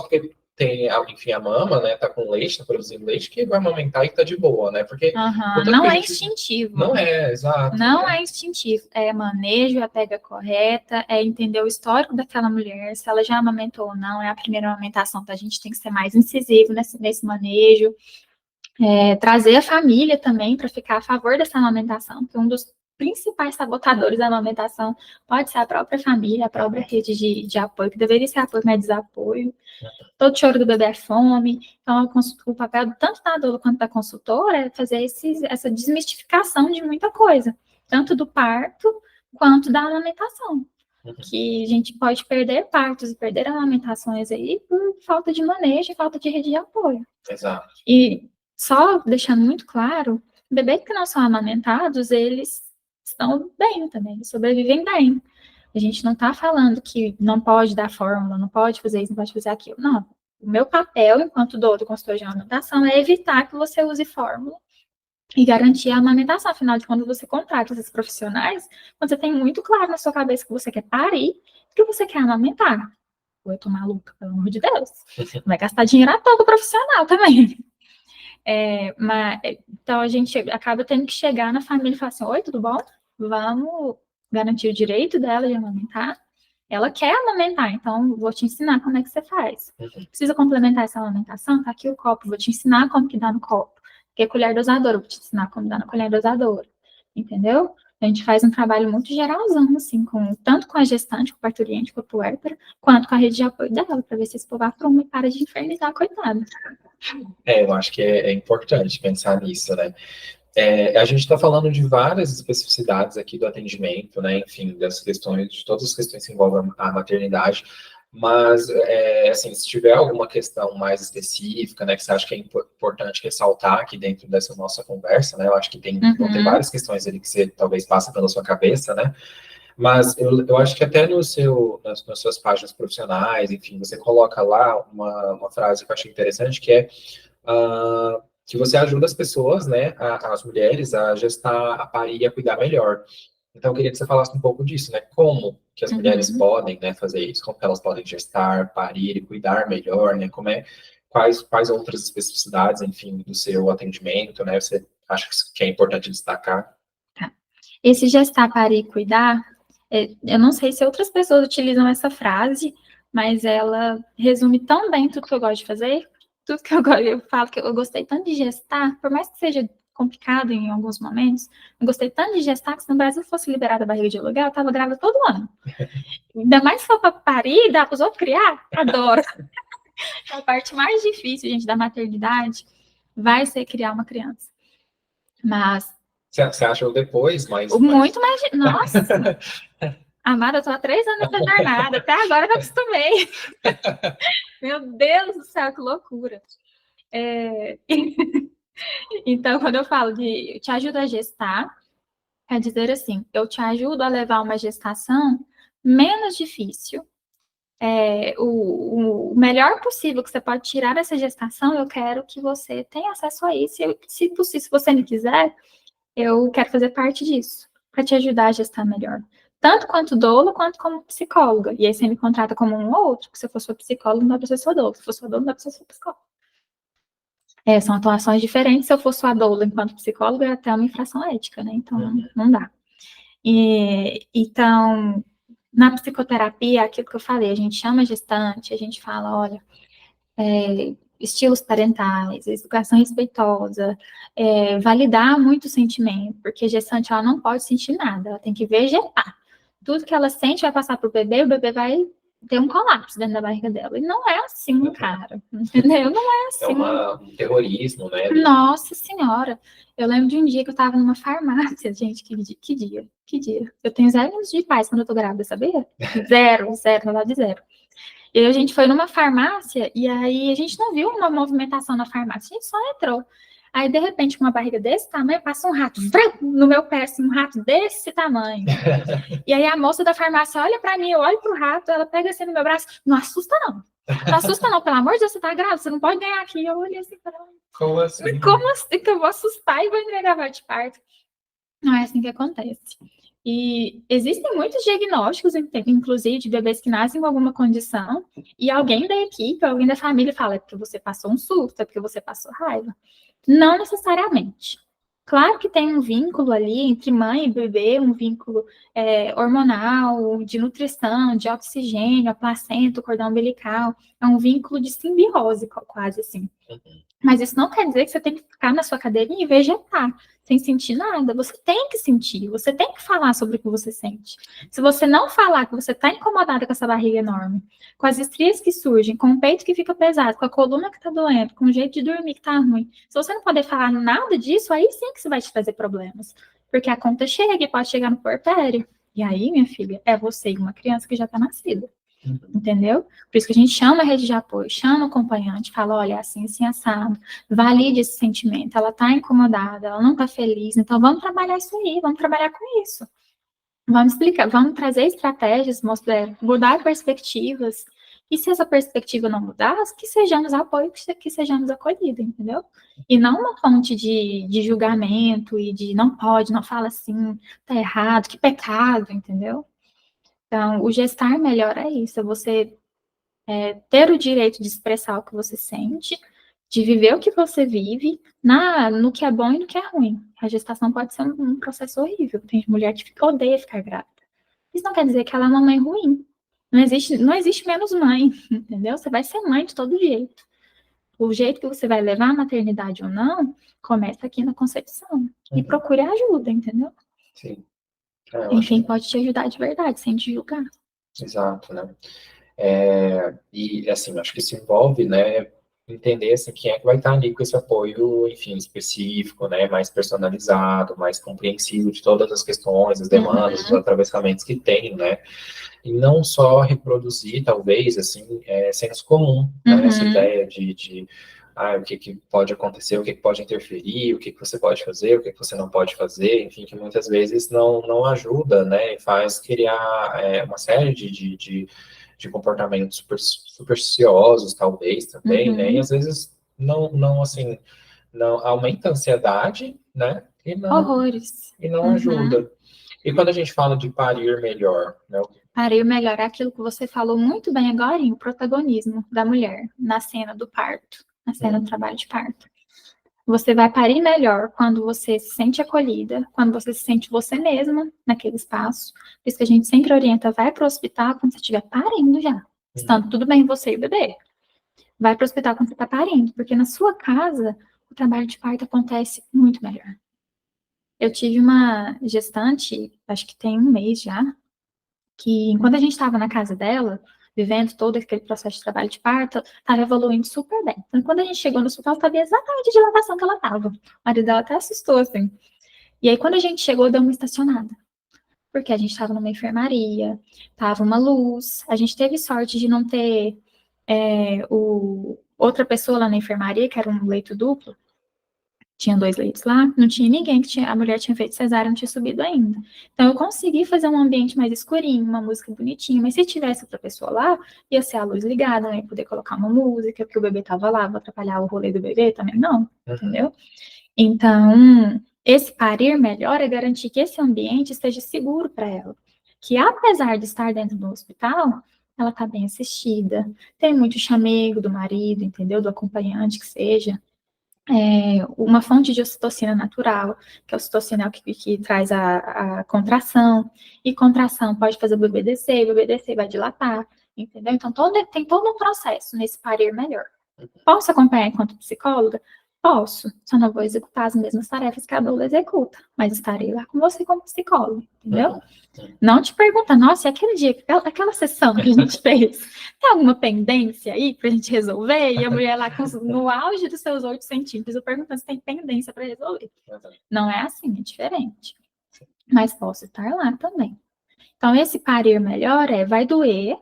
porque tem, enfim, a mama, né, tá com leite, tá produzindo leite, que vai amamentar e tá de boa, né? Porque não é instintivo. Não é, exato. Não é instintivo, é manejo, é a pega correta, é entender o histórico daquela mulher, se ela já amamentou ou não, é a primeira amamentação, então a gente tem que ser mais incisivo nesse manejo, trazer a família também para ficar a favor dessa amamentação, porque um dos principais sabotadores da amamentação pode ser a própria família, a própria rede de apoio, que deveria ser apoio, mas desapoio. Todo choro do bebê é fome. Então, o papel tanto da adulto quanto da consultora é fazer essa desmistificação de muita coisa, tanto do parto quanto da amamentação. Que a gente pode perder partos e perder amamentações aí por falta de manejo e falta de rede de apoio. Exato. E só deixando muito claro, bebês que não são amamentados, eles estão bem também, eles sobrevivem bem. A gente não está falando que não pode dar fórmula, não pode fazer isso, não pode fazer aquilo. Não. O meu papel, enquanto do consultor de amamentação, é evitar que você use fórmula e garantir a amamentação. Afinal de contas, você contrata esses profissionais quando você tem muito claro na sua cabeça que você quer parir, que você quer amamentar. Ou eu tô maluca, pelo amor de Deus. Vai gastar dinheiro à toa com o profissional também. Então, a gente acaba tendo que chegar na família e falar assim, oi, tudo bom? Vamos garantir o direito dela de amamentar. Ela quer amamentar, então vou te ensinar como é que você faz. Precisa complementar essa amamentação? Tá aqui o copo, vou te ensinar como que dá no copo. Aqui é colher dosadora, vou te ensinar como dá na colher dosadora. Entendeu? A gente faz um trabalho muito geralzão, assim, tanto com a gestante, com o parturiente, com a puérpera, quanto com a rede de apoio dela, para ver se esse povo apruma e para de infernizar, coitada. Eu acho que é importante pensar nisso, né? A gente está falando de várias especificidades aqui do atendimento, né? Enfim, das questões, de todas as questões que envolvem a maternidade, mas, assim, se tiver alguma questão mais específica, né, que você acha que é importante ressaltar aqui dentro dessa nossa conversa, né? Eu acho que vão ter várias questões ali que você talvez passe pela sua cabeça, né? Mas eu acho que até nas suas páginas profissionais, enfim, você coloca lá uma frase que eu achei interessante, que é que você ajuda as pessoas, né, as mulheres, a gestar, a parir e a cuidar melhor. Então, eu queria que você falasse um pouco disso, né? Como que as mulheres podem, né, fazer isso? Como que elas podem gestar, parir e cuidar melhor, né? Quais outras especificidades, enfim, do seu atendimento, né? Você acha que é importante destacar? Tá. Esse gestar, parir e cuidar, eu não sei se outras pessoas utilizam essa frase, mas ela resume tão bem tudo que eu gosto de fazer, tudo que eu falo que eu gostei tanto de gestar, por mais que seja complicado em alguns momentos, eu gostei tanto de gestar que se no Brasil fosse liberada a barriga de aluguel, eu estava grávida todo ano. Ainda mais se for para parir, dá para os outros criar, adoro. A parte mais difícil, gente, da maternidade vai ser criar uma criança. Mas Você acha o depois, mas... Muito mais... Nossa! Amada, eu tô há 3 anos nessa jornada, até agora eu não acostumei. Meu Deus do céu, que loucura. Então, quando eu falo de te ajuda a gestar, quer dizer assim, eu te ajudo a levar uma gestação menos difícil. O melhor possível que você pode tirar dessa gestação, eu quero que você tenha acesso a isso. Se possível, se você não quiser, eu quero fazer parte disso, para te ajudar a gestar melhor. Tanto quanto doula, quanto como psicóloga. E aí você me contrata como um ou outro, porque se eu for sua psicóloga, não dá para ser sua doula. Se for sua doula, não dá para ser sua psicóloga. São atuações diferentes. Se eu for sua doula enquanto psicóloga, é até uma infração ética, né? Então, não dá. Então, na psicoterapia, aquilo que eu falei, a gente chama gestante, a gente fala, olha, estilos parentais, educação respeitosa, validar muito o sentimento, porque a gestante ela não pode sentir nada, ela tem que vegetar. Tudo que ela sente vai passar para o bebê vai ter um colapso dentro da barriga dela. E não é assim, cara, entendeu? Não é assim. Um terrorismo, né? Nossa Senhora! Eu lembro de um dia que eu estava numa farmácia, gente, que dia. Eu tenho 0 anos de paz quando eu tô grávida, sabia? Zero, na verdade, zero. E aí a gente foi numa farmácia e aí a gente não viu uma movimentação na farmácia, a gente só entrou. Aí, de repente, com uma barriga desse tamanho, passa um rato no meu pé, assim, um rato desse tamanho. E aí a moça da farmácia olha pra mim, eu olho pro rato, ela pega assim no meu braço, não assusta não. Não assusta não, pelo amor de Deus, você tá grávida, você não pode ganhar aqui. Eu olhei assim, como assim? Como assim que eu vou assustar e vou entregar vaga de parto? Não é assim que acontece. E existem muitos diagnósticos, inclusive, de bebês que nascem com alguma condição, e alguém da equipe, alguém da família fala, é porque você passou um surto, é porque você passou raiva. Não necessariamente. Claro que tem um vínculo ali entre mãe e bebê, um vínculo hormonal, de nutrição, de oxigênio, a placenta, o cordão umbilical. É um vínculo de simbiose, quase assim. Mas isso não quer dizer que você tem que ficar na sua cadeirinha e vegetar, sem sentir nada. Você tem que sentir, você tem que falar sobre o que você sente. Se você não falar que você está incomodada com essa barriga enorme, com as estrias que surgem, com o peito que fica pesado, com a coluna que está doendo, com o jeito de dormir que está ruim, se você não poder falar nada disso, aí sim que isso vai te trazer problemas. Porque a conta chega e pode chegar no puerpério. E aí, minha filha, é você e uma criança que já está nascida. Entendeu? Por isso que a gente chama a rede de apoio, chama o acompanhante, fala, olha, assim, assado, valide esse sentimento, ela tá incomodada, ela não tá feliz, então vamos trabalhar isso aí, vamos trabalhar com isso. Vamos explicar, vamos trazer estratégias, mudar perspectivas, e se essa perspectiva não mudar, que sejamos apoio, que sejamos acolhidos, entendeu? E não uma fonte de julgamento e de não pode, não fala assim, tá errado, que pecado, entendeu? Então, o gestar melhor é isso, é você ter o direito de expressar o que você sente, de viver o que você vive, no que é bom e no que é ruim. A gestação pode ser um processo horrível. Tem mulher que odeia ficar grávida. Isso não quer dizer que ela é uma mãe ruim. Não existe menos mãe, entendeu? Você vai ser mãe de todo jeito. O jeito que você vai levar a maternidade ou não, começa aqui na concepção. E procure ajuda, entendeu? Sim. Enfim, pode te ajudar de verdade, sem te julgar. Exato, né? E, assim, acho que isso envolve, né, entender, assim, quem é que vai estar ali com esse apoio, enfim, específico, né, mais personalizado, mais compreensivo de todas as questões, as demandas, os atravessamentos que tem, né? E não só reproduzir, talvez, assim, senso comum, né? Essa ideia de o que pode acontecer, o que pode interferir, o que você pode fazer, o que você não pode fazer, enfim, que muitas vezes não ajuda, né, e faz criar uma série de comportamentos supersticiosos, talvez, também, né, e às vezes assim, não aumenta a ansiedade, né, Horrores. E não ajuda. E quando a gente fala de parir melhor, né? Parir melhor é aquilo que você falou muito bem agora, o protagonismo da mulher na cena do parto, na cena do trabalho de parto. Você vai parir melhor quando você se sente acolhida, quando você se sente você mesma naquele espaço. Por isso que a gente sempre orienta, vai para o hospital quando você estiver parindo já. Estando tudo bem você e o bebê. Vai para o hospital quando você está parindo, porque na sua casa o trabalho de parto acontece muito melhor. Eu tive uma gestante, acho que tem 1 mês já, que enquanto a gente estava na casa dela, vivendo todo aquele processo de trabalho de parto, estava evoluindo super bem. Então, quando a gente chegou no hospital, sabia exatamente a dilatação que ela estava. O marido dela até assustou, assim. E aí, quando a gente chegou, deu uma estacionada. Porque a gente estava numa enfermaria, estava uma luz, a gente teve sorte de não ter outra pessoa lá na enfermaria, que era um leito duplo, tinha 2 leitos lá, não tinha ninguém, a mulher tinha feito cesárea, não tinha subido ainda. Então, eu consegui fazer um ambiente mais escurinho, uma música bonitinha, mas se tivesse outra pessoa lá, ia ser a luz ligada, não ia poder colocar uma música, porque o bebê estava lá, vou atrapalhar o rolê do bebê também, não, entendeu? Então, esse parir melhor é garantir que esse ambiente esteja seguro para ela. Que apesar de estar dentro do hospital, ela está bem assistida, tem muito chamego do marido, entendeu? Do acompanhante que seja. Uma fonte de ocitocina natural, que a ocitocina é o que traz a contração, e contração pode fazer o bebê descer, e o bebê descer vai dilatar, entendeu? Então, tem todo um processo nesse parir melhor. Posso acompanhar enquanto psicóloga? Posso, só não vou executar as mesmas tarefas que a doula executa, mas estarei lá com você como psicóloga, entendeu? Não te pergunta, nossa, e aquele dia, aquela sessão que a gente fez, tem alguma pendência aí pra gente resolver? E a mulher lá no auge dos seus 8 centímetros, eu perguntando se tem pendência para resolver. Não é assim, é diferente. Mas posso estar lá também. Então, esse parir melhor vai doer,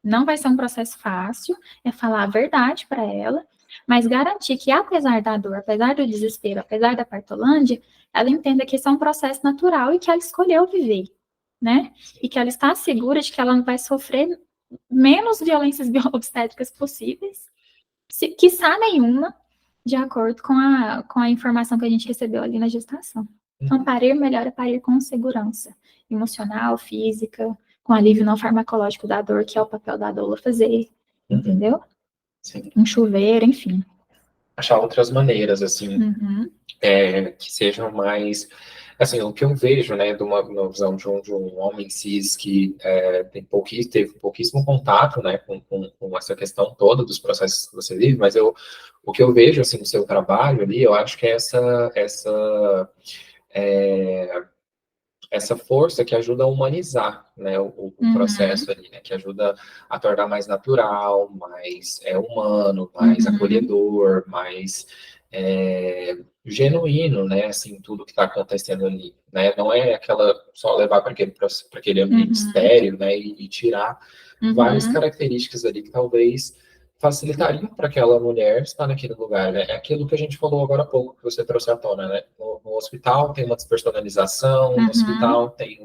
não vai ser um processo fácil, é falar a verdade para ela, mas garantir que, apesar da dor, apesar do desespero, apesar da partolândia, ela entenda que isso é um processo natural e que ela escolheu viver, né? E que ela está segura de que ela não vai sofrer menos violências obstétricas possíveis, quiçá nenhuma, de acordo com a informação que a gente recebeu ali na gestação. Então, parir melhor é parir com segurança emocional, física, com alívio não farmacológico da dor, que é o papel da doula fazer, entendeu? Sim. Um chuveiro, enfim. Achar outras maneiras, assim, que sejam mais... Assim, o que eu vejo, né, de uma visão de um homem cis que teve pouquíssimo contato, né, com essa questão toda dos processos que você vive, mas o que eu vejo, assim, no seu trabalho ali, eu acho que é essa força que ajuda a humanizar, né, o processo ali, né, que ajuda a tornar mais natural, mais humano, mais acolhedor, mais genuíno, né, assim, tudo que está acontecendo ali, né, não é aquela só levar para aquele ambiente estéril, né, e tirar várias características ali que talvez facilitariam para aquela mulher estar naquele lugar, né? É aquilo que a gente falou agora há pouco, que você trouxe à tona, né? No hospital tem uma despersonalização, no hospital tem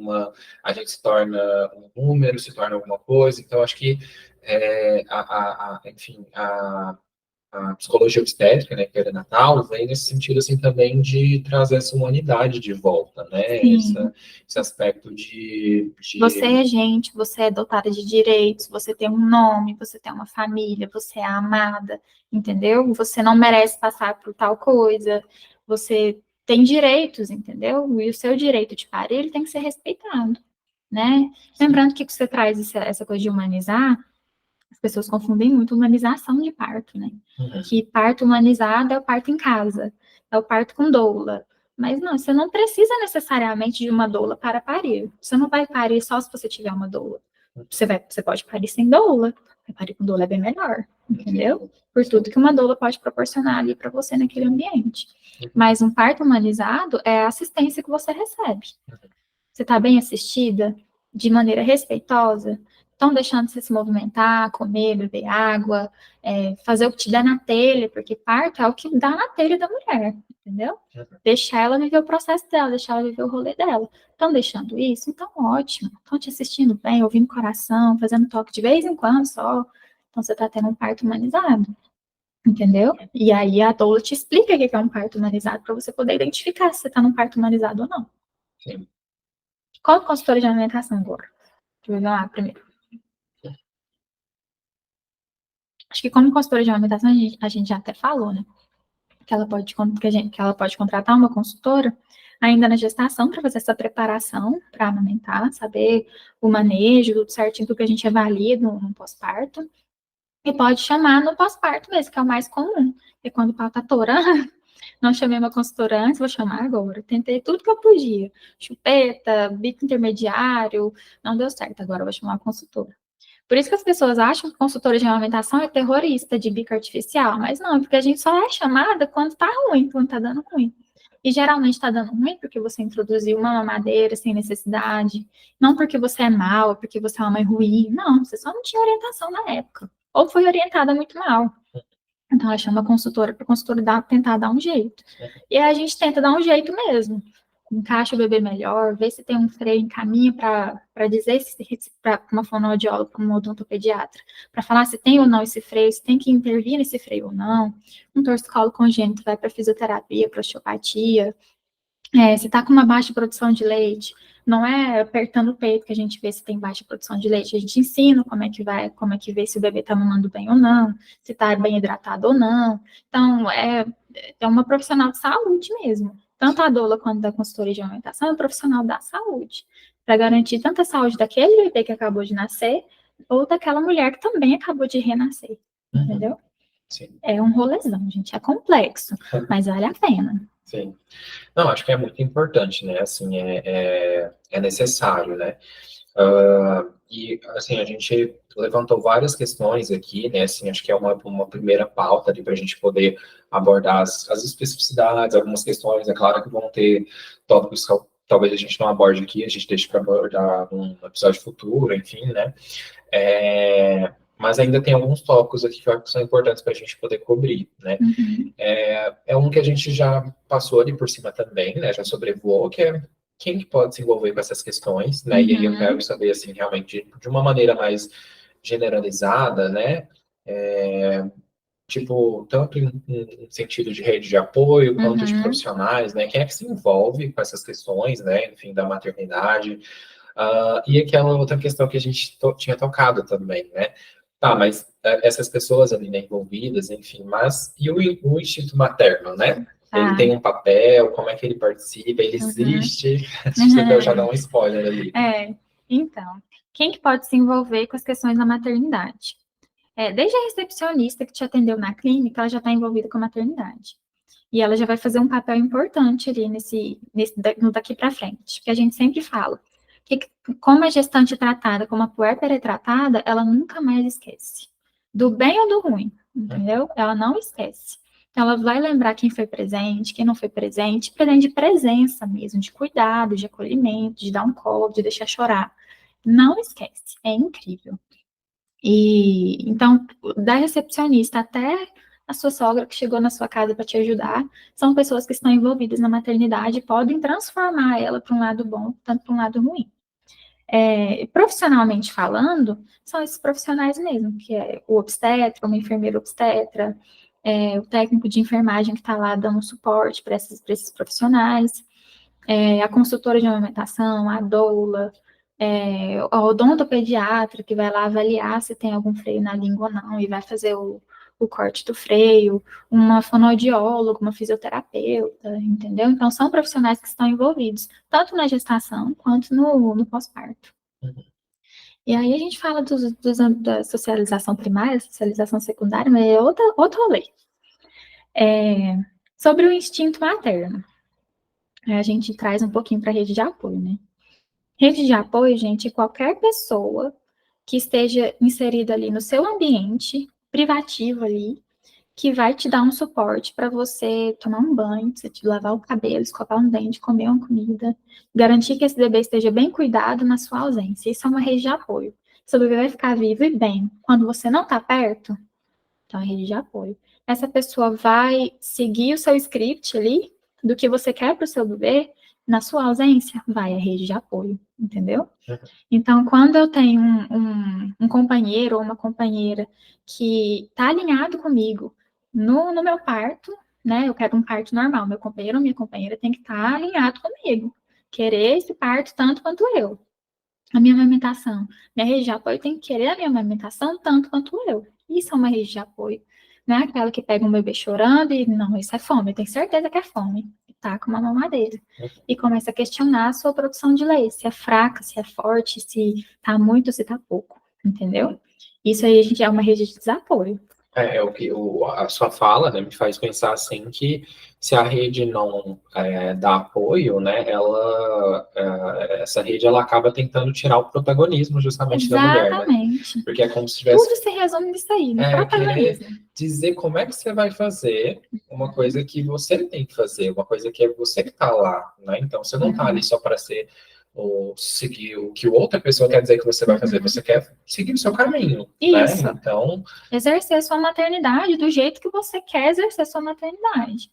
a gente se torna um número, se torna alguma coisa, então acho que enfim, a psicologia obstétrica, né, perinatal, vem nesse sentido, assim, também de trazer essa humanidade de volta, né, esse aspecto de... Você é gente, você é dotada de direitos, você tem um nome, você tem uma família, você é amada, entendeu? Você não merece passar por tal coisa, você tem direitos, entendeu? E o seu direito de parir, ele tem que ser respeitado, né? Lembrando que você traz essa coisa de humanizar, as pessoas confundem muito humanização de parto, né? Que parto humanizado é o parto em casa, é o parto com doula. Mas não, você não precisa necessariamente de uma doula para parir. Você não vai parir só se você tiver uma doula. Você pode parir sem doula. Parir com doula é bem melhor, entendeu? Por tudo que uma doula pode proporcionar ali para você naquele ambiente. Mas um parto humanizado é a assistência que você recebe. Você está bem assistida, de maneira respeitosa, estão deixando você se movimentar, comer, beber água, fazer o que te der na telha, porque parto é o que dá na telha da mulher, entendeu? Deixar ela viver o processo dela, deixar ela viver o rolê dela. Estão deixando isso? Então, ótimo. Estão te assistindo bem, ouvindo o coração, fazendo toque de vez em quando só. Então, você está tendo um parto humanizado, entendeu? E aí, a doula te explica o que é um parto humanizado, para você poder identificar se você está num parto humanizado ou não. Sim. Qual consultora de alimentação agora? Deixa eu ver lá primeiro. Acho que como consultora de alimentação, a gente já até falou, né? Que ela pode contratar uma consultora ainda na gestação para fazer essa preparação para amamentar, saber o manejo, tudo certinho, tudo que a gente avalia no pós-parto. E pode chamar no pós-parto mesmo, que é o mais comum. É quando o pau tá torando. Não chamei uma consultora antes, vou chamar agora. Tentei tudo que eu podia. Chupeta, bico intermediário, não deu certo. Agora eu vou chamar uma consultora. Por isso que as pessoas acham que consultora de amamentação é terrorista de bico artificial, mas não, porque a gente só é chamada quando tá ruim, quando tá dando ruim. E geralmente está dando ruim porque você introduziu uma mamadeira sem necessidade, não porque você é mal, porque você é uma mãe ruim, não, você só não tinha orientação na época, ou foi orientada muito mal. Então, ela chama a consultora para a consultora tentar dar um jeito. E aí a gente tenta dar um jeito mesmo. Encaixa o bebê melhor, vê se tem um freio em caminho para dizer para uma fonoaudióloga, para uma odontopediatra, para falar se tem ou não esse freio, se tem que intervir nesse freio ou não. Um torcicolo congênito vai para fisioterapia, para osteopatia. Se está com uma baixa produção de leite, não é apertando o peito que a gente vê se tem baixa produção de leite, a gente ensina como é que vê se o bebê está mamando bem ou não, se está bem hidratado ou não. Então, é uma profissional de saúde mesmo. Tanto a doula quanto da consultoria de amamentação é um profissional da saúde, para garantir tanto a saúde daquele bebê que acabou de nascer, ou daquela mulher que também acabou de renascer, entendeu? Sim. É um rolezão, gente, é complexo, mas vale a pena. Sim. Não, acho que é muito importante, né? Assim, é necessário, né? E, assim, a gente levantou várias questões aqui, né? Assim, acho que é uma primeira pauta ali para a gente poder abordar as especificidades, algumas questões. É claro que vão ter tópicos que talvez a gente não aborde aqui, a gente deixe para abordar num episódio futuro, enfim, né? Mas ainda tem alguns tópicos aqui que eu acho que são importantes para a gente poder cobrir, né? Uhum. É um que a gente já passou ali por cima também, né? Já sobrevoou, que é quem que pode se envolver com essas questões, né? E aí eu quero saber, assim, realmente, de uma maneira mais generalizada, né? Tipo, tanto em sentido de rede de apoio, quanto de profissionais, né? Quem é que se envolve com essas questões, né? Enfim, da maternidade. E aquela outra questão que a gente tinha tocado também, né? Tá, mas essas pessoas ali, né, envolvidas, enfim, mas e o instinto materno, né? Ele tem um papel, como é que ele participa, ele existe? Se você puder já dar um spoiler ali. Então, quem que pode se envolver com as questões da maternidade? Desde a recepcionista que te atendeu na clínica, ela já está envolvida com a maternidade. E ela já vai fazer um papel importante ali no daqui para frente. Porque a gente sempre fala que como a gestante é tratada, como a puérpera é tratada, ela nunca mais esquece. Do bem ou do ruim, entendeu? Ela não esquece. Ela vai lembrar quem foi presente, quem não foi presente de presença mesmo, de cuidado, de acolhimento, de dar um colo, de deixar chorar. Não esquece. É incrível. E então, da recepcionista até a sua sogra que chegou na sua casa para te ajudar, são pessoas que estão envolvidas na maternidade e podem transformar ela para um lado bom, tanto para um lado ruim. Profissionalmente falando, são esses profissionais mesmo, que é o obstetra, uma enfermeira obstetra, o técnico de enfermagem que está lá dando suporte para esses profissionais, a consultora de amamentação, a doula, a odontopediatra que vai lá avaliar se tem algum freio na língua ou não e vai fazer o corte do freio, uma fonoaudióloga, uma fisioterapeuta, entendeu? Então, são profissionais que estão envolvidos, tanto na gestação quanto no pós-parto. E aí a gente fala da socialização primária, socialização secundária, mas é outro rolê. Sobre o instinto materno. A gente traz um pouquinho para a rede de apoio, né? Rede de apoio, gente, é qualquer pessoa que esteja inserida ali no seu ambiente privativo ali, que vai te dar um suporte para você tomar um banho, você te lavar o cabelo, escovar um dente, comer uma comida, garantir que esse bebê esteja bem cuidado na sua ausência. Isso é uma rede de apoio. Seu bebê vai ficar vivo e bem. Quando você não está perto, então é rede de apoio. Essa pessoa vai seguir o seu script ali, do que você quer para o seu bebê, na sua ausência, vai a rede de apoio, entendeu? Então, quando eu tenho um companheiro ou uma companheira que está alinhado comigo no meu parto, né? Eu quero um parto normal, meu companheiro ou minha companheira tem que estar alinhado comigo, querer esse parto tanto quanto eu. A minha amamentação, minha rede de apoio tem que querer a minha amamentação tanto quanto eu. Isso é uma rede de apoio. Não é aquela que pega um bebê chorando e, não, isso é fome, eu tenho certeza que é fome. E tá com uma mamadeira. E começa a questionar a sua produção de leite, se é fraca, se é forte, se tá muito, se tá pouco, entendeu? Isso aí a gente é uma rede de desapoio. É o que a sua fala, né, me faz pensar assim que se a rede não dá apoio, né, essa rede ela acaba tentando tirar o protagonismo justamente da mulher, né? Exatamente. Porque é como se tivesse Tudo se resume nisso aí, no querer protagonismo. dizer como é que você vai fazer uma coisa que você tem que fazer, uma coisa que é você que está lá, né? Então você não está ali só para ser ou seguir o que outra pessoa quer dizer que você vai fazer, você quer seguir o seu caminho, né? Isso. Então, exercer sua maternidade do jeito que você quer exercer sua maternidade.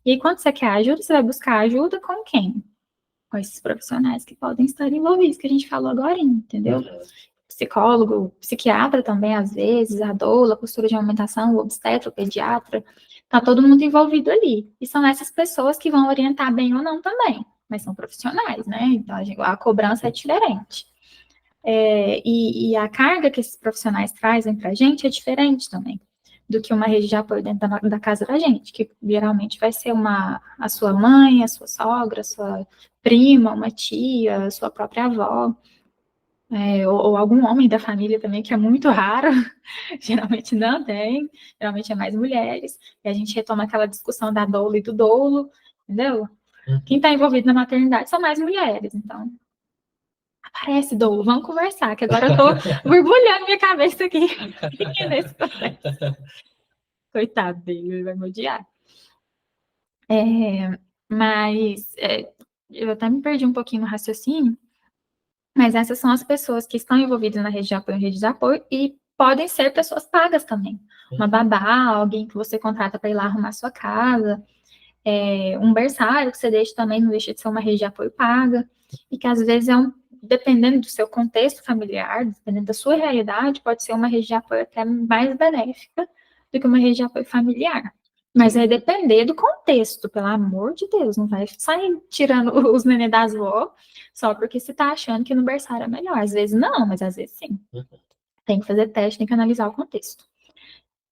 E aí, quando você quer ajuda, você vai buscar ajuda com quem? Com esses profissionais que podem estar envolvidos, que a gente falou agora, entendeu? Psicólogo, psiquiatra também, às vezes, a doula, postura de amamentação, o obstetra, o pediatra, tá todo mundo envolvido ali. E são essas pessoas que vão orientar bem ou não também, mas são profissionais, né? Então, a cobrança é diferente. E a carga que esses profissionais trazem para a gente é diferente também do que uma rede de apoio dentro da casa da gente, que geralmente vai ser a sua mãe, a sua sogra, a sua prima, uma tia, a sua própria avó, ou algum homem da família também, que é muito raro, geralmente não tem, geralmente é mais mulheres, e a gente retoma aquela discussão da doula e do doulo, entendeu? Quem está envolvido na maternidade são mais mulheres, então aparece, Dou, vamos conversar, que agora eu tô borbulhando minha cabeça aqui nesse processo. Coitado dele, ele vai me odiar. Mas eu até me perdi um pouquinho no raciocínio, mas essas são as pessoas que estão envolvidas na rede de apoio e podem ser pessoas pagas também. Uma babá, alguém que você contrata para ir lá arrumar sua casa, um berçário que você deixa também, não deixa de ser uma rede de apoio paga, e que às vezes dependendo do seu contexto familiar, dependendo da sua realidade, pode ser uma rede de apoio até mais benéfica do que uma rede de apoio familiar. Mas vai depender do contexto, pelo amor de Deus, não vai sair tirando os neném das vó só porque você está achando que no berçário é melhor. Às vezes não, mas às vezes sim. Tem que fazer teste, tem que analisar o contexto.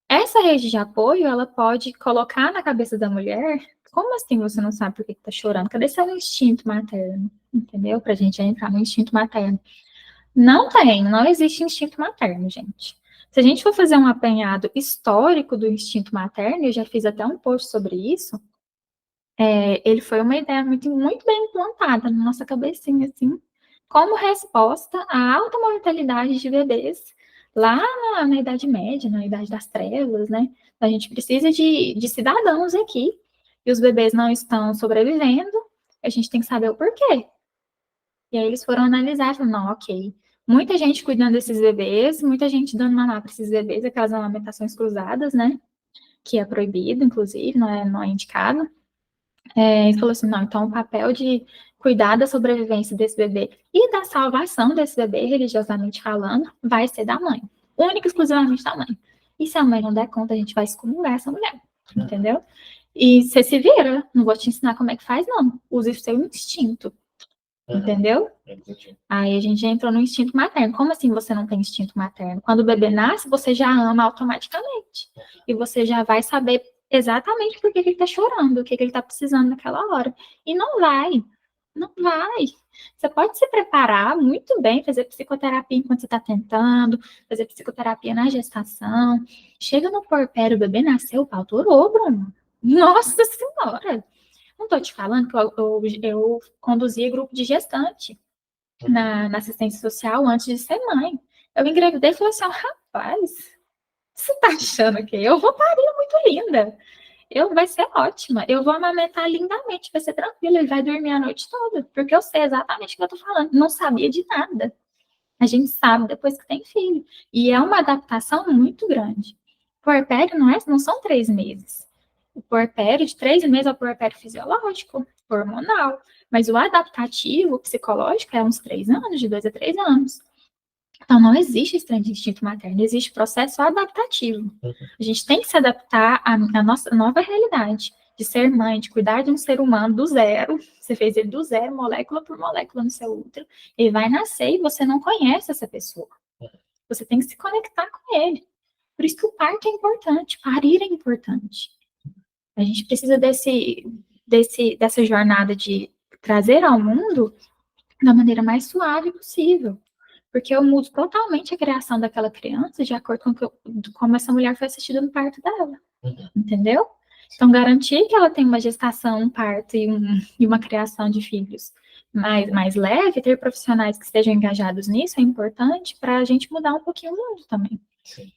Essa rede de apoio, ela pode colocar na cabeça da mulher, como assim você não sabe por que tá chorando? Cadê seu instinto materno? Entendeu? Pra gente entrar no instinto materno. Não existe instinto materno, gente. Se a gente for fazer um apanhado histórico do instinto materno, eu já fiz até um post sobre isso, ele foi uma ideia muito, muito bem implantada na nossa cabecinha, assim, como resposta à alta mortalidade de bebês lá na Idade Média, na Idade das Trevas, né? A gente precisa de cidadãos aqui, e os bebês não estão sobrevivendo, a gente tem que saber o porquê. E aí eles foram analisar, falaram, não, ok, muita gente cuidando desses bebês, muita gente dando mamar para esses bebês, aquelas amamentações cruzadas, né? Que é proibido, inclusive, não é indicado. E falou assim, não, então o papel de cuidar da sobrevivência desse bebê e da salvação desse bebê, religiosamente falando, vai ser da mãe. Única e exclusivamente da mãe. E se a mãe não der conta, a gente vai excomungar essa mulher, entendeu? E você se vira, não vou te ensinar como é que faz, não. Use o seu instinto, entendeu? Aí a gente já entrou no instinto materno. Como assim você não tem instinto materno? Quando o bebê nasce, você já ama automaticamente. E você já vai saber exatamente por que ele está chorando, o que ele está precisando naquela hora. E não vai. Você pode se preparar muito bem, fazer psicoterapia enquanto você está tentando, fazer psicoterapia na gestação. Chega no puerpério, o bebê nasceu, o pau torou, Bruno. Nossa Senhora! Não estou te falando que eu conduzia grupo de gestante na assistência social antes de ser mãe. Eu engravidei e falei assim, rapaz, você tá achando que eu vou parir muito linda? Vai ser ótima, eu vou amamentar lindamente, vai ser tranquilo, ele vai dormir a noite toda, porque eu sei exatamente o que eu tô falando, não sabia de nada. A gente sabe depois que tem filho. E é uma adaptação muito grande. Puerpério não são 3 meses. O puerpério, de 3 meses, é o puerpério fisiológico, hormonal. Mas o adaptativo, o psicológico, é uns 3 anos, de 2 a 3 anos. Então, não existe esse instinto materno, existe processo adaptativo. A gente tem que se adaptar à nossa nova realidade, de ser mãe, de cuidar de um ser humano do zero. Você fez ele do zero, molécula por molécula no seu útero. Ele vai nascer e você não conhece essa pessoa. Você tem que se conectar com ele. Por isso que o parto é importante, parir é importante. A gente precisa dessa jornada de trazer ao mundo da maneira mais suave possível. porque eu mudo totalmente a criação daquela criança de acordo com como essa mulher foi assistida no parto dela, entendeu? Então, garantir que ela tem uma gestação, um parto e uma criação de filhos mais leve, ter profissionais que estejam engajados nisso é importante para a gente mudar um pouquinho o mundo também. Sim.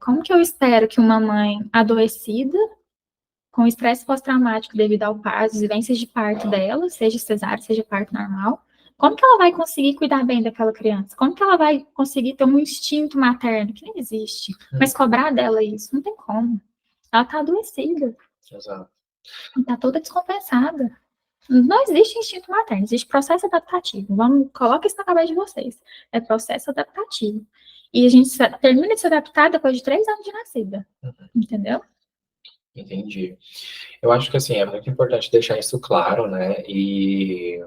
Como que eu espero que uma mãe adoecida, com estresse pós-traumático devido ao parto, às vivências de parto dela, seja cesárea, seja parto normal, como que ela vai conseguir cuidar bem daquela criança? Como que ela vai conseguir ter um instinto materno, que nem existe, mas cobrar dela isso? Não tem como. Ela está adoecida. Exato. Está toda descompensada. Não existe instinto materno, existe processo adaptativo. Coloca isso na cabeça de vocês. É processo adaptativo. E a gente termina de se adaptar depois de 3 anos de nascida. Entendeu? Entendi. Eu acho que, assim, é muito importante deixar isso claro, né? E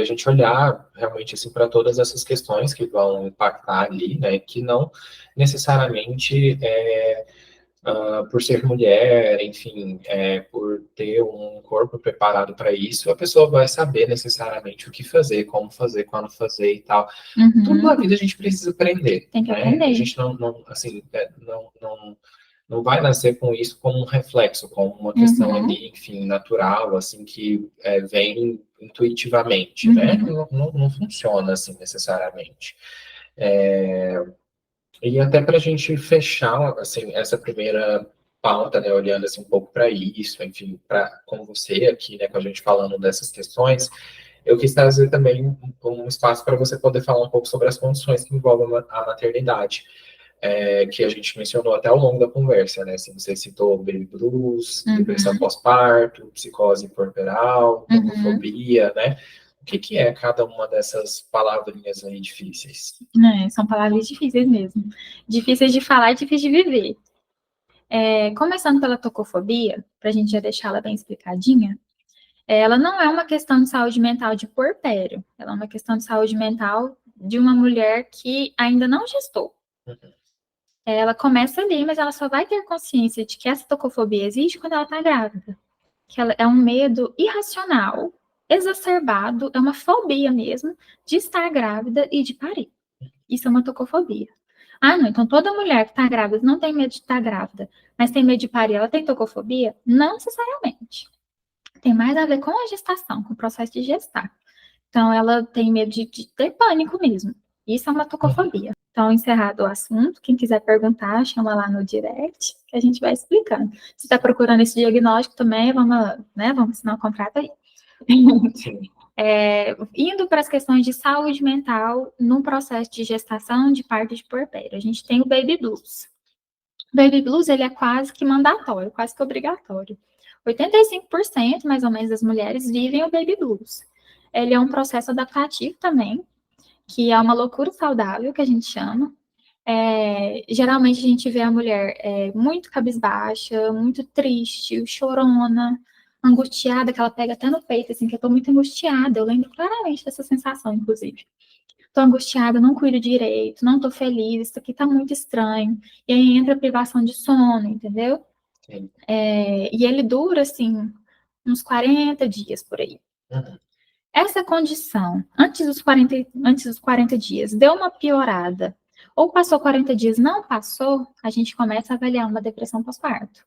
a gente olhar realmente, assim, para todas essas questões que vão impactar ali, né? Que não necessariamente por ser mulher, enfim, por ter um corpo preparado para isso, a pessoa vai saber necessariamente o que fazer, como fazer, quando fazer e tal. Tudo na vida a gente precisa aprender. Tem que né? aprender. A gente não vai nascer com isso como um reflexo, como uma questão ali, enfim, natural, assim, que vem intuitivamente, né? Não funciona assim necessariamente. E até para a gente fechar, assim, essa primeira pauta, né, olhando assim um pouco para isso, enfim, com você aqui, né, com a gente falando dessas questões, eu quis trazer também um espaço para você poder falar um pouco sobre as condições que envolvem a maternidade, que a gente mencionou até ao longo da conversa, né, assim, você citou baby blues, depressão pós-parto, psicose puerperal, homofobia, né, o que é cada uma dessas palavrinhas aí difíceis? São palavras difíceis mesmo. Difíceis de falar e difíceis de viver. Começando pela tocofobia, para a gente já deixá-la bem explicadinha, ela não é uma questão de saúde mental de puerpério, ela é uma questão de saúde mental de uma mulher que ainda não gestou. Ela começa ali, mas ela só vai ter consciência de que essa tocofobia existe quando ela está grávida. Que ela é um medo irracional, exacerbado, é uma fobia mesmo de estar grávida e de parir. Isso é uma tocofobia. Ah, não, então toda mulher que está grávida não tem medo de estar grávida, mas tem medo de parir, ela tem tocofobia? Não necessariamente. Tem mais a ver com a gestação, com o processo de gestar. Então, ela tem medo de ter pânico mesmo. Isso é uma tocofobia. Então, encerrado o assunto, quem quiser perguntar, chama lá no direct, que a gente vai explicando. Se está procurando esse diagnóstico também, vamos assinar o contrato aí. Indo para as questões de saúde mental no processo de gestação, de parto e de puerpério. A gente tem o baby blues. O baby blues, ele é quase que mandatório, quase que obrigatório. 85% mais ou menos das mulheres vivem o baby blues. Ele é um processo adaptativo também, que é uma loucura saudável, que a gente chama. Geralmente a gente vê a mulher muito cabisbaixa, muito triste, chorona, angustiada, que ela pega até no peito, assim, que eu tô muito angustiada. Eu lembro claramente dessa sensação, inclusive. Tô angustiada, não cuido direito, não tô feliz, isso aqui tá muito estranho. E aí entra a privação de sono, entendeu? E ele dura, assim, uns 40 dias por aí. Essa condição, antes dos 40 dias, deu uma piorada, ou passou 40 dias, não passou, a gente começa a avaliar uma depressão pós-parto.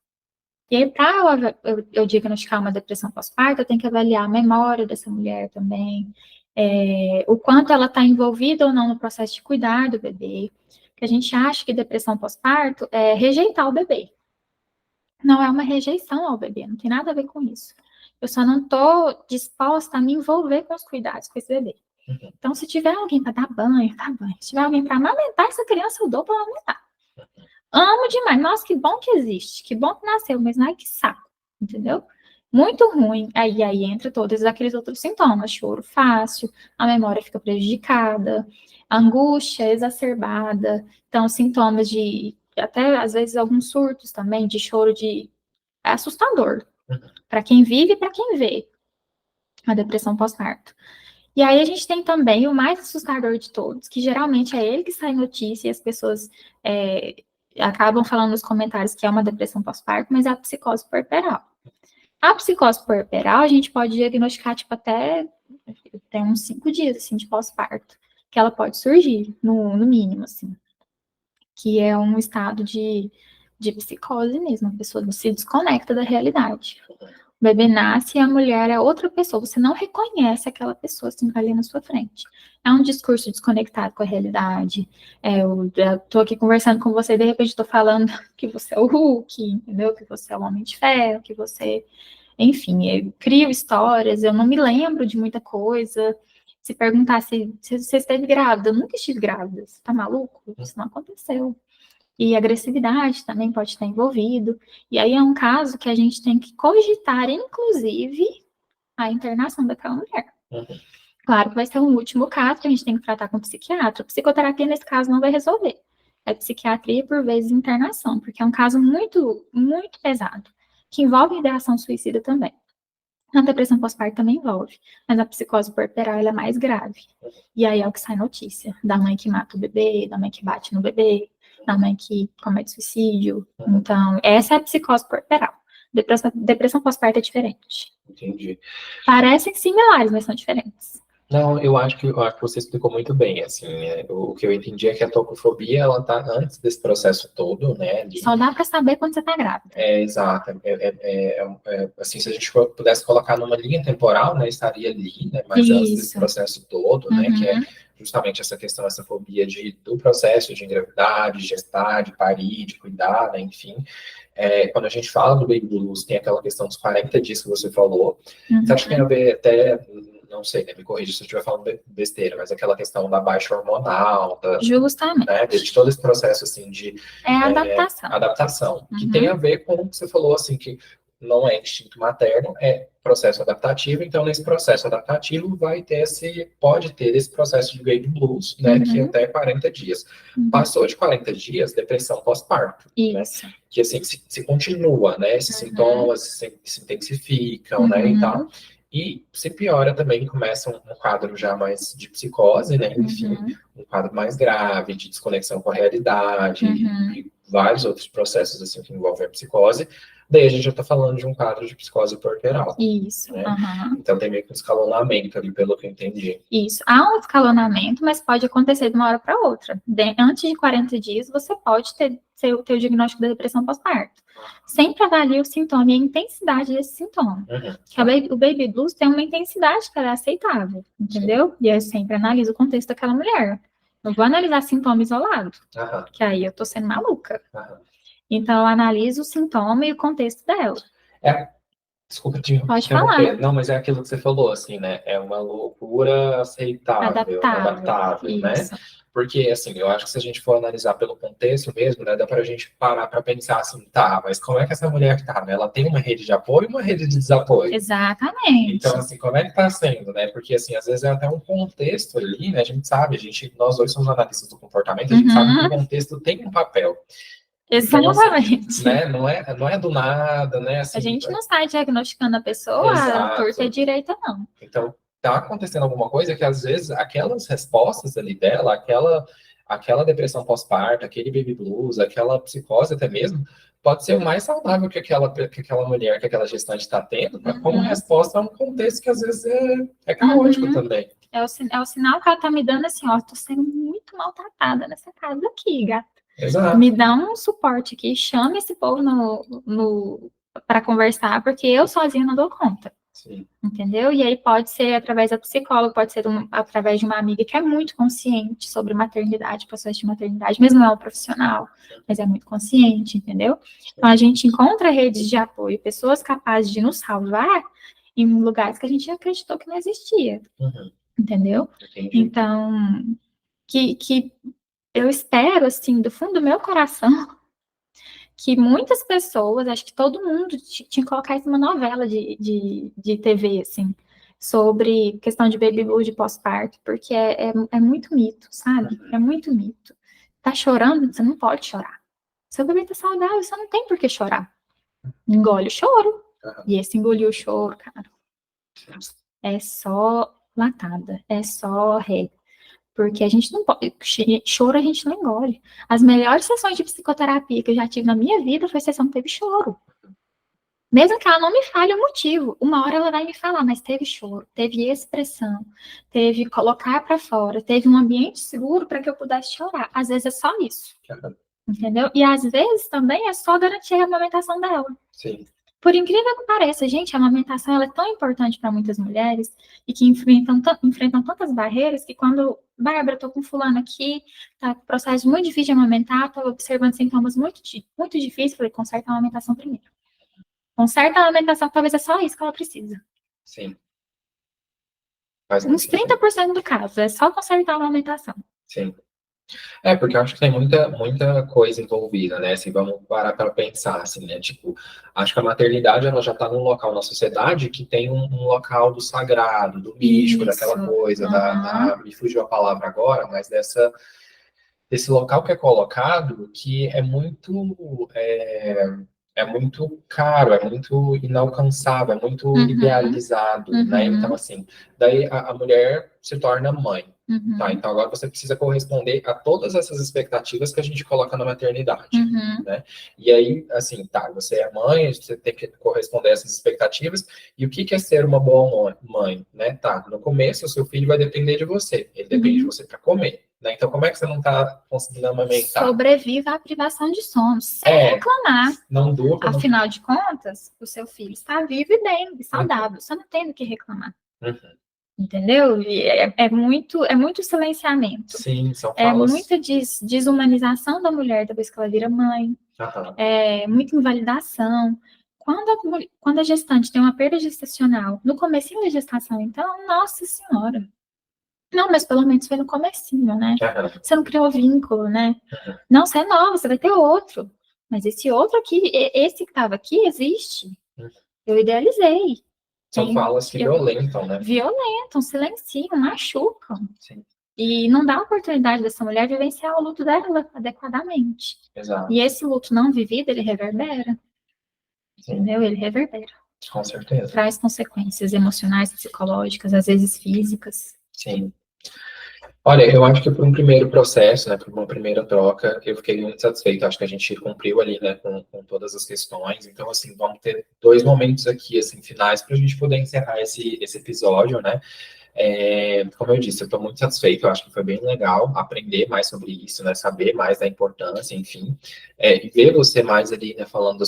E aí, para eu diagnosticar uma depressão pós-parto, eu tenho que avaliar a memória dessa mulher também, o quanto ela está envolvida ou não no processo de cuidar do bebê. Que a gente acha que depressão pós-parto é rejeitar o bebê. Não é uma rejeição ao bebê, não tem nada a ver com isso. Eu só não estou disposta a me envolver com os cuidados com esse bebê. Então, se tiver alguém para dar banho, dá banho. Se tiver alguém para amamentar essa criança, eu dou para amamentar. Amo demais. Nossa, que bom que existe. Que bom que nasceu, mas ai, que saco. Entendeu? Muito ruim. Aí entra todos aqueles outros sintomas. Choro fácil, a memória fica prejudicada, angústia exacerbada. Então, sintomas de, até às vezes, alguns surtos também, de choro é assustador. Para quem vive e para quem vê a depressão pós-parto. E aí a gente tem também o mais assustador de todos, que geralmente é ele que sai em notícia e as pessoas acabam falando nos comentários que é uma depressão pós-parto, mas é a psicose puerperal. A psicose puerperal a gente pode diagnosticar, tipo, até uns 5 dias, assim, de pós-parto. que ela pode surgir, no mínimo, assim, que é um estado de psicose mesmo, a pessoa se desconecta da realidade. O bebê nasce e a mulher é outra pessoa, você não reconhece aquela pessoa assim, ali na sua frente. É um discurso desconectado com a realidade. Eu tô aqui conversando com você e de repente estou falando que você é o Hulk, entendeu? Que você é o Homem de Ferro, que você... Enfim, eu crio histórias, eu não me lembro de muita coisa. Se perguntar se você esteve grávida, eu nunca estive grávida. Você tá maluco? Isso não aconteceu. E agressividade também pode estar envolvido. E aí é um caso que a gente tem que cogitar, inclusive, a internação daquela mulher. Uhum. Claro que vai ser um último caso que a gente tem que tratar com o psiquiatra. Psicoterapia, nesse caso, não vai resolver. É psiquiatria, por vezes, internação, porque é um caso muito, muito pesado, que envolve ideação suicida também. A depressão pós-parto também envolve, mas a psicose puerperal ela é mais grave. E aí é o que sai notícia, da mãe que mata o bebê, da mãe que bate no bebê, da mãe que comete suicídio. Então, essa é a psicose puerperal. Depressão pós-parto é diferente. Entendi. Parecem similares, mas são diferentes. Não, eu acho que você explicou muito bem, assim, o que eu entendi é que a tocofobia, ela tá antes desse processo todo, né, Só dá para saber quando você tá grávida. exato, assim, se a gente pudesse colocar numa linha temporal, né, estaria ali, né, mas antes desse Isso. processo todo, né, que é Uhum. justamente essa questão, essa fobia do processo de engravidar, de gestar, de parir, de cuidar, né, enfim, quando a gente fala do baby blues, tem aquela questão dos 40 dias que você falou, você acha que tem a ver até, não sei, né, me corrija se eu estiver falando besteira, mas aquela questão da baixa hormonal, Justamente. né, de todo esse processo, assim, de É a adaptação. adaptação, que tem a ver com o que você falou, assim, que não é instinto materno, é processo adaptativo, então nesse processo adaptativo pode ter esse processo de baby blues, né, que é até 40 dias. Passou de 40 dias, depressão pós-parto, né, Isso. que assim, se continua, né, esses sintomas se intensificam, né, e tal, e se piora também, começa um quadro já mais de psicose, né, enfim, um quadro mais grave, de desconexão com a realidade, e vários outros processos, assim, que envolvem a psicose. Daí a gente já está falando de um quadro de psicose puerperal. Isso. Né? Então tem meio que um escalonamento ali, pelo que eu entendi. Isso. Há um escalonamento, mas pode acontecer de uma hora para outra. Antes de 40 dias, você pode ter o diagnóstico da depressão pós-parto. Sempre avalie o sintoma e a intensidade desse sintoma. Que o baby blues tem uma intensidade que ela é aceitável, entendeu? Sim. E eu sempre analiso o contexto daquela mulher. Não vou analisar sintoma isolado, que aí eu tô sendo maluca. Então, eu analiso o sintoma e o contexto dela. Desculpa te Pode falar. Não, mas é aquilo que você falou, assim, né? É uma loucura aceitável, adaptável, né? Porque, assim, eu acho que se a gente for analisar pelo contexto mesmo, né? Dá pra gente parar pra pensar assim, tá, mas como é que essa mulher tá, né? Ela tem uma rede de apoio e uma rede de desapoio. Exatamente. Então, assim, como é que tá sendo, né? Porque, assim, às vezes é até um contexto ali, né? A gente sabe, nós dois somos analistas do comportamento, a gente sabe que o contexto tem um papel. Exatamente. Então, assim, né? Não é do nada, né? Assim, a gente não sai diagnosticando a pessoa à torta e direita, não. Então, tá acontecendo alguma coisa que, às vezes, aquelas respostas ali dela, aquela depressão pós-parto, aquele baby blues, aquela psicose até mesmo, pode ser o mais saudável que aquela mulher, que aquela gestante está tendo, como resposta a um contexto que, às vezes, é caótico também. É o sinal que ela tá me dando assim, ó, tô sendo muito maltratada nessa casa aqui, gata. Exato. Me dá um suporte aqui, chame esse povo para conversar, porque eu sozinha não dou conta. Sim. Entendeu? E aí pode ser através da psicóloga, pode ser através de uma amiga que é muito consciente sobre maternidade, processo de maternidade, mesmo não é um profissional, mas é muito consciente, entendeu? Então a gente encontra redes de apoio, pessoas capazes de nos salvar em lugares que a gente acreditou que não existia. Entendeu? Entendi. Então, que eu espero, assim, do fundo do meu coração, que muitas pessoas, acho que todo mundo tinha que colocar isso numa novela de TV, assim, sobre questão de baby blues de pós-parto, porque é muito mito, sabe? É muito mito. Tá chorando? Você não pode chorar. Seu bebê tá saudável, você não tem por que chorar. Engole o choro. E esse engolir o choro, cara, é só latada, é só ré. Porque a gente não pode, choro a gente não engole. As melhores sessões de psicoterapia que eu já tive na minha vida foi sessão que teve choro. Mesmo que ela não me fale o motivo, uma hora ela vai me falar, mas teve choro, teve expressão, teve colocar para fora, teve um ambiente seguro para que eu pudesse chorar. Às vezes é só isso, entendeu? E às vezes também é só garantir a amamentação dela. Sim. Por incrível que pareça, gente, a amamentação ela é tão importante para muitas mulheres e que enfrentam tantas barreiras que quando, Bárbara, tô com fulano aqui, tá com processo muito difícil de amamentar, tô observando sintomas muito difíceis, falei, conserta a amamentação primeiro. Conserta a amamentação, talvez é só isso que ela precisa. Sim. Uns 30% do caso, é só consertar a amamentação. Sim. Porque eu acho que tem muita coisa envolvida, né? Assim, vamos parar para pensar, assim, né? Tipo, acho que a maternidade, ela já está num local na sociedade que tem um local do sagrado, do místico, daquela coisa, me fugiu a palavra agora, mas desse local que é colocado que é muito caro, é muito inalcançável, é muito idealizado, né? Então, assim, daí a mulher se torna mãe. Tá, então agora você precisa corresponder a todas essas expectativas que a gente coloca na maternidade, né? E aí, assim, tá, você é mãe, você tem que corresponder a essas expectativas. E o que é ser uma boa mãe, né? Tá, no começo o seu filho vai depender de você, ele depende de você para comer, né? Então como é que você não tá conseguindo amamentar? Sobreviva à privação de sono, sem reclamar. Não durma. Afinal de contas, o seu filho está vivo e bem, e saudável, você não tem do que reclamar. Entendeu? E é muito silenciamento. Sim, são falas. É muita desumanização da mulher depois que ela vira mãe. É muita invalidação. Quando a gestante tem uma perda gestacional, no comecinho da gestação, então, nossa senhora. Não, mas pelo menos foi no comecinho, né? Você não criou vínculo, né? Não, você é nova, você vai ter outro. Mas esse outro aqui, esse que estava aqui, existe. Eu idealizei. São falas que violentam, né? Violentam, silenciam, machucam. Sim. E não dá a oportunidade dessa mulher vivenciar o luto dela adequadamente. Exato. E esse luto não vivido, ele reverbera. Sim. Entendeu? Ele reverbera. Com certeza. Traz consequências emocionais, psicológicas, às vezes físicas. Sim. Olha, eu acho que por um primeiro processo, né, por uma primeira troca, eu fiquei muito satisfeito. Acho que a gente cumpriu ali, né, com todas as questões. Então, assim, vamos ter 2 momentos aqui, assim, finais para a gente poder encerrar esse episódio, né? Como eu disse, eu estou muito satisfeito. Eu acho que foi bem legal aprender mais sobre isso, né? Saber mais da importância, enfim. E ver você mais ali, né, falando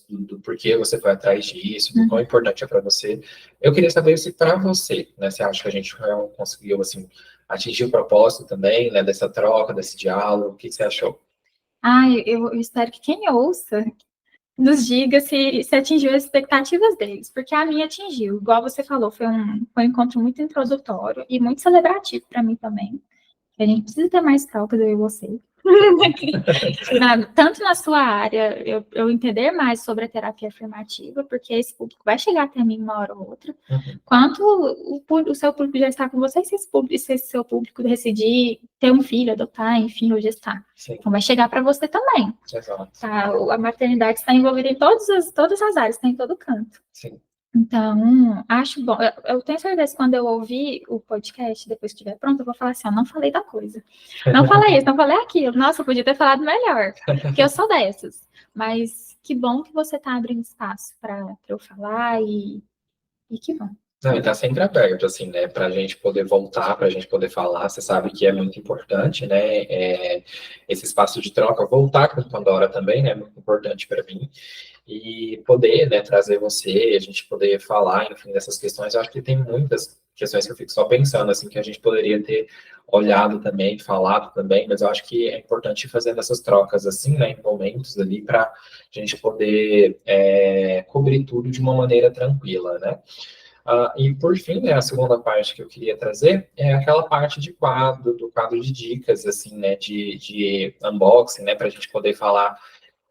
do porquê você foi atrás disso, do quão importante é para você. Eu queria saber se para você, né, você acha que a gente conseguiu, assim, atingir o propósito também, né, dessa troca, desse diálogo. O que você achou? Eu espero que quem ouça nos diga se atingiu as expectativas deles, porque a minha atingiu. Igual você falou, foi um encontro muito introdutório e muito celebrativo para mim também. A gente precisa ter mais trocas, eu e você. Tanto na sua área, eu entender mais sobre a terapia afirmativa, porque esse público vai chegar até mim uma hora ou outra, quanto o seu público já está com você, se esse seu público decidir ter um filho, adotar, enfim, ou gestar. Sim. Então vai chegar para você também. Exato. Tá? A maternidade está envolvida em todas as áreas, está em todo canto. Sim. Então, acho bom. Eu tenho certeza que quando eu ouvir o podcast, depois que estiver pronto, eu vou falar assim, ó, não falei da coisa. Não falei isso, não falei aquilo. Nossa, eu podia ter falado melhor, porque eu sou dessas. Mas que bom que você está abrindo espaço para eu falar e que bom. Não, e tá sempre aberto, assim, né, pra gente poder voltar, pra gente poder falar, você sabe que é muito importante, né, esse espaço de troca, voltar com Pandora também, né, é muito importante para mim, e poder, né, trazer você, a gente poder falar, enfim, dessas questões. Eu acho que tem muitas questões que eu fico só pensando, assim, que a gente poderia ter olhado também, falado também, mas eu acho que é importante ir fazendo essas trocas, assim, né, em momentos ali, para a gente poder cobrir tudo de uma maneira tranquila, né. E por fim, né, a segunda parte que eu queria trazer é aquela parte do quadro de dicas, assim, né, de unboxing, né, para a gente poder falar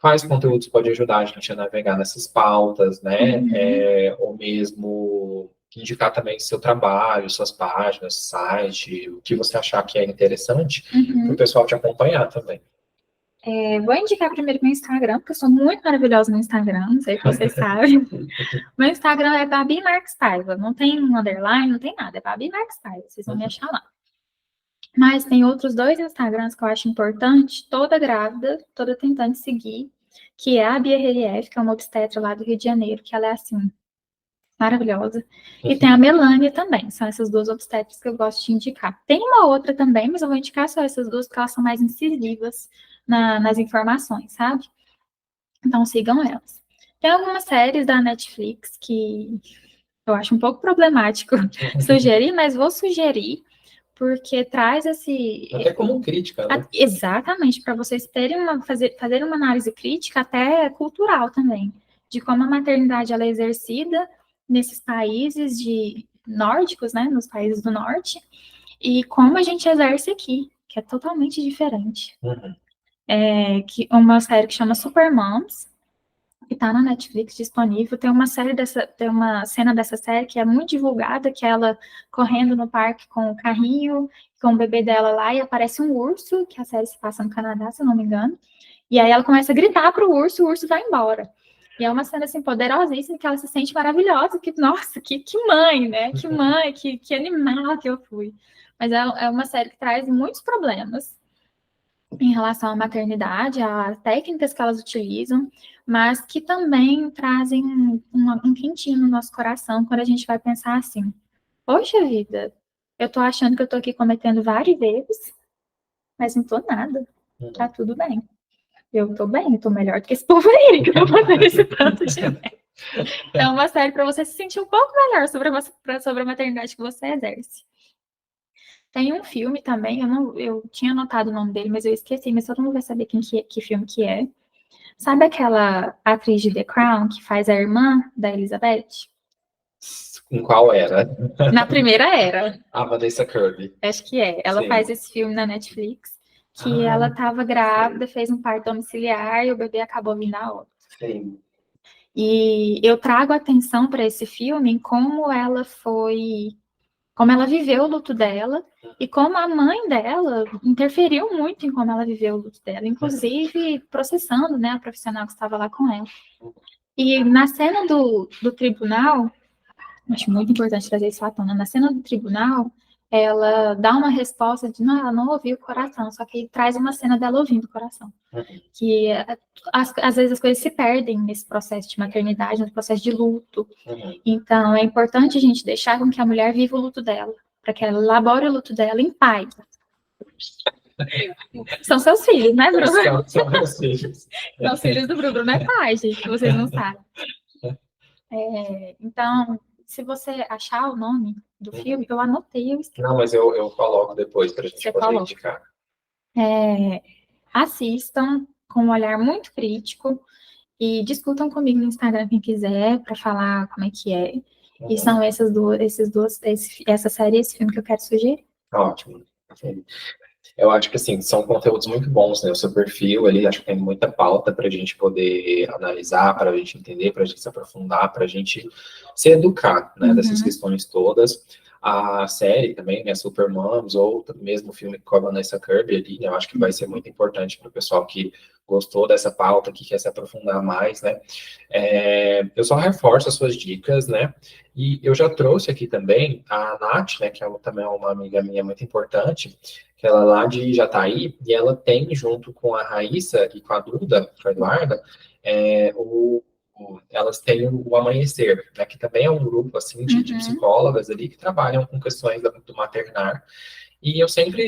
quais conteúdos pode ajudar a gente a navegar nessas pautas, né, ou mesmo indicar também seu trabalho, suas páginas, site, o que você achar que é interessante, para o pessoal te acompanhar também. Vou indicar primeiro meu Instagram, porque eu sou muito maravilhosa no Instagram, não sei se vocês sabem. Meu Instagram é Babi Marques Paiva, não tem um underline, não tem nada, é Babi Marques Paiva, vocês vão me achar lá. Mas tem outros 2 Instagrams que eu acho importante, toda grávida, toda tentando seguir, que é a Bia RF, que é uma obstetra lá do Rio de Janeiro, que ela é assim, maravilhosa. E tem a Melânia também, são essas duas obstetras que eu gosto de indicar. Tem uma outra também, mas eu vou indicar só essas duas, porque elas são mais incisivas nas informações, sabe? Então sigam elas. Tem algumas séries da Netflix que eu acho um pouco problemático sugerir, mas vou sugerir, porque traz esse... Até como crítica, né? Exatamente, para vocês terem fazer uma análise crítica, até cultural também, de como a maternidade ela é exercida nesses países nórdicos, né, nos países do norte, e como a gente exerce aqui, que é totalmente diferente. Uhum. Uma série que chama Super Moms, que tá na Netflix disponível. Tem uma cena dessa série que é muito divulgada, que é ela correndo no parque com o carrinho, com o bebê dela lá, e aparece um urso, que a série se passa no Canadá, se eu não me engano. E aí ela começa a gritar pro urso, o urso vai embora. E é uma cena assim poderosíssima, que ela se sente maravilhosa, que, nossa, que mãe, né? Que mãe, que animal que eu fui. Mas é uma série que traz muitos problemas em relação à maternidade, às técnicas que elas utilizam, mas que também trazem um quentinho no nosso coração quando a gente vai pensar assim, poxa vida, eu tô achando que eu tô aqui cometendo vários erros, mas não tô nada, tá tudo bem. Eu tô bem, eu tô melhor do que esse povo aí, que tá fazendo esse tanto de merda. É uma série para você se sentir um pouco melhor sobre a maternidade que você exerce. Tem um filme também, eu tinha anotado o nome dele, mas eu esqueci, mas todo mundo vai saber que filme que é. Sabe aquela atriz de The Crown que faz a irmã da Elizabeth? Em qual era? Na primeira era. A Vanessa Kirby. Acho que é. Ela Sim. faz esse filme na Netflix, que ela estava grávida, fez um parto domiciliar e o bebê acabou vindo a óbito. Sim. E eu trago atenção para esse filme em como ela viveu o luto dela e como a mãe dela interferiu muito em como ela viveu o luto dela, inclusive processando, né, a profissional que estava lá com ela. E na cena do tribunal, acho muito importante trazer isso à tona, na cena do tribunal, ela dá uma resposta de, não, ela não ouviu o coração, só que traz uma cena dela ouvindo o coração. Que às vezes as coisas se perdem nesse processo de maternidade, no processo de luto. Então, é importante a gente deixar com que a mulher viva o luto dela, para que ela elabore o luto dela em paz. São seus filhos, né, Bruno? São meus filhos. São os filhos do Bruno. Bruno é pai, gente, que vocês não sabem. Então, se você achar o nome do filme, eu anotei, eu esqueci. Não, mas eu coloco depois para a gente poder indicar. Assistam com um olhar muito crítico e discutam comigo no Instagram quem quiser para falar como é que é. E são essa série e esse filme que eu quero sugerir. Ótimo. Eu acho que, assim, são conteúdos muito bons, né? O seu perfil ali, acho que tem muita pauta para a gente poder analisar, para a gente entender, para a gente se aprofundar, para a gente se educar, né? Dessas questões todas. A série também, né? Super Moms, ou mesmo o filme com a Vanessa Kirby ali, né? Eu acho que vai ser muito importante para o pessoal que gostou dessa pauta, que quer se aprofundar mais, né? Eu só reforço as suas dicas, né? E eu já trouxe aqui também a Nath, né? Que ela também é uma amiga minha muito importante, que ela é lá de Jataí, e ela tem, junto com a Raíssa e com a Duda, com a Eduarda, elas têm o Amanhecer, né, que também é um grupo assim, de psicólogas ali que trabalham com questões do maternar. E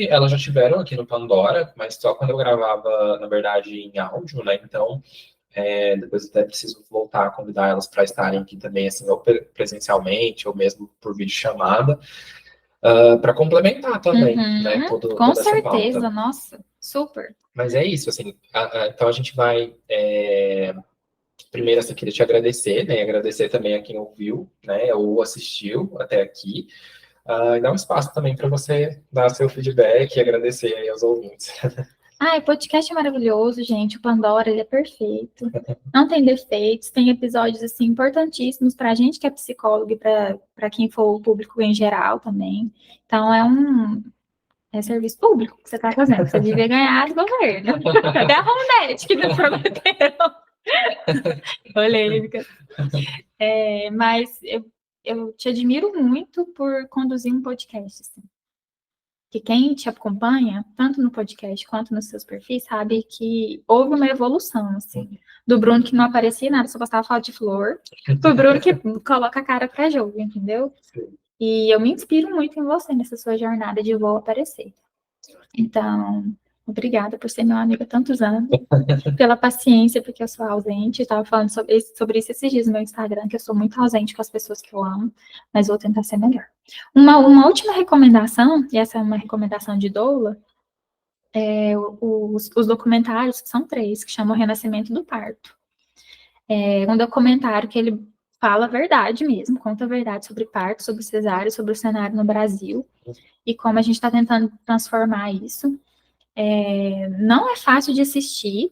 elas já tiveram aqui no Pandora, mas só quando eu gravava, na verdade, em áudio, né? Então, depois até preciso voltar a convidar elas para estarem aqui também, assim, ou presencialmente, ou mesmo por videochamada. Para complementar também, né? Com certeza, nossa, super. Mas é isso, assim. Então a gente vai. Primeiro, assim, queria te agradecer, né? E agradecer também a quem ouviu, né? Ou assistiu até aqui. E dar um espaço também para você dar seu feedback e agradecer aí aos ouvintes. O podcast é maravilhoso, gente. O Pandora, ele é perfeito. Não tem defeitos, tem episódios, assim, importantíssimos para a gente que é psicólogo e para quem for o público em geral também. Então, é serviço público que você está fazendo. Você devia ganhar do governo. Até a Ronete que não prometeram. Polêmica. Mas eu te admiro muito por conduzir um podcast. Assim. que quem te acompanha, tanto no podcast quanto nos seus perfis, sabe que houve uma evolução, assim, do Bruno que não aparecia nada, só postava foto de flor, pro Bruno que coloca a cara pra jogo, entendeu? Sim. E eu me inspiro muito em você nessa sua jornada de vou aparecer. Então, obrigada por ser meu amigo há tantos anos, pela paciência, porque eu sou ausente. Eu estava falando sobre isso esses dias no meu Instagram, que eu sou muito ausente com as pessoas que eu amo, mas vou tentar ser melhor. Uma última recomendação, e essa é uma recomendação de doula, os documentários, são 3, que chamam Renascimento do Parto. É um documentário que ele fala a verdade mesmo, conta a verdade sobre parto, sobre cesárea, sobre o cenário no Brasil, e como a gente está tentando transformar isso. Não é fácil de assistir,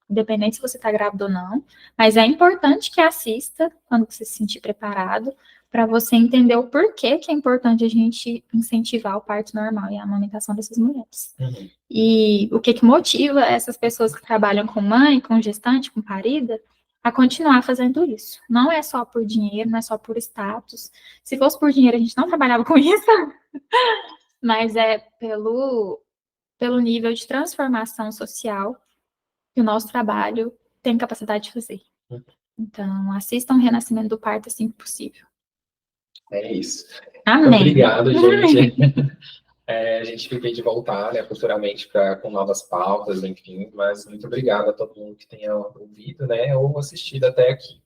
independente se você está grávida ou não, mas é importante que assista quando você se sentir preparado, para você entender o porquê que é importante a gente incentivar o parto normal e a amamentação dessas mulheres. Uhum. E o que motiva essas pessoas que trabalham com mãe, com gestante, com parida, a continuar fazendo isso. Não é só por dinheiro, não é só por status. Se fosse por dinheiro, a gente não trabalhava com isso, mas é pelo nível de transformação social que o nosso trabalho tem capacidade de fazer. Então, assistam o Renascimento do Parto assim que possível. É isso. Amém. Obrigado, gente. A gente fica de voltar, né, futuramente com novas pautas, enfim, mas muito obrigado a todo mundo que tenha ouvido, né, ou assistido até aqui.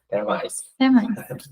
Até mais. Até mais.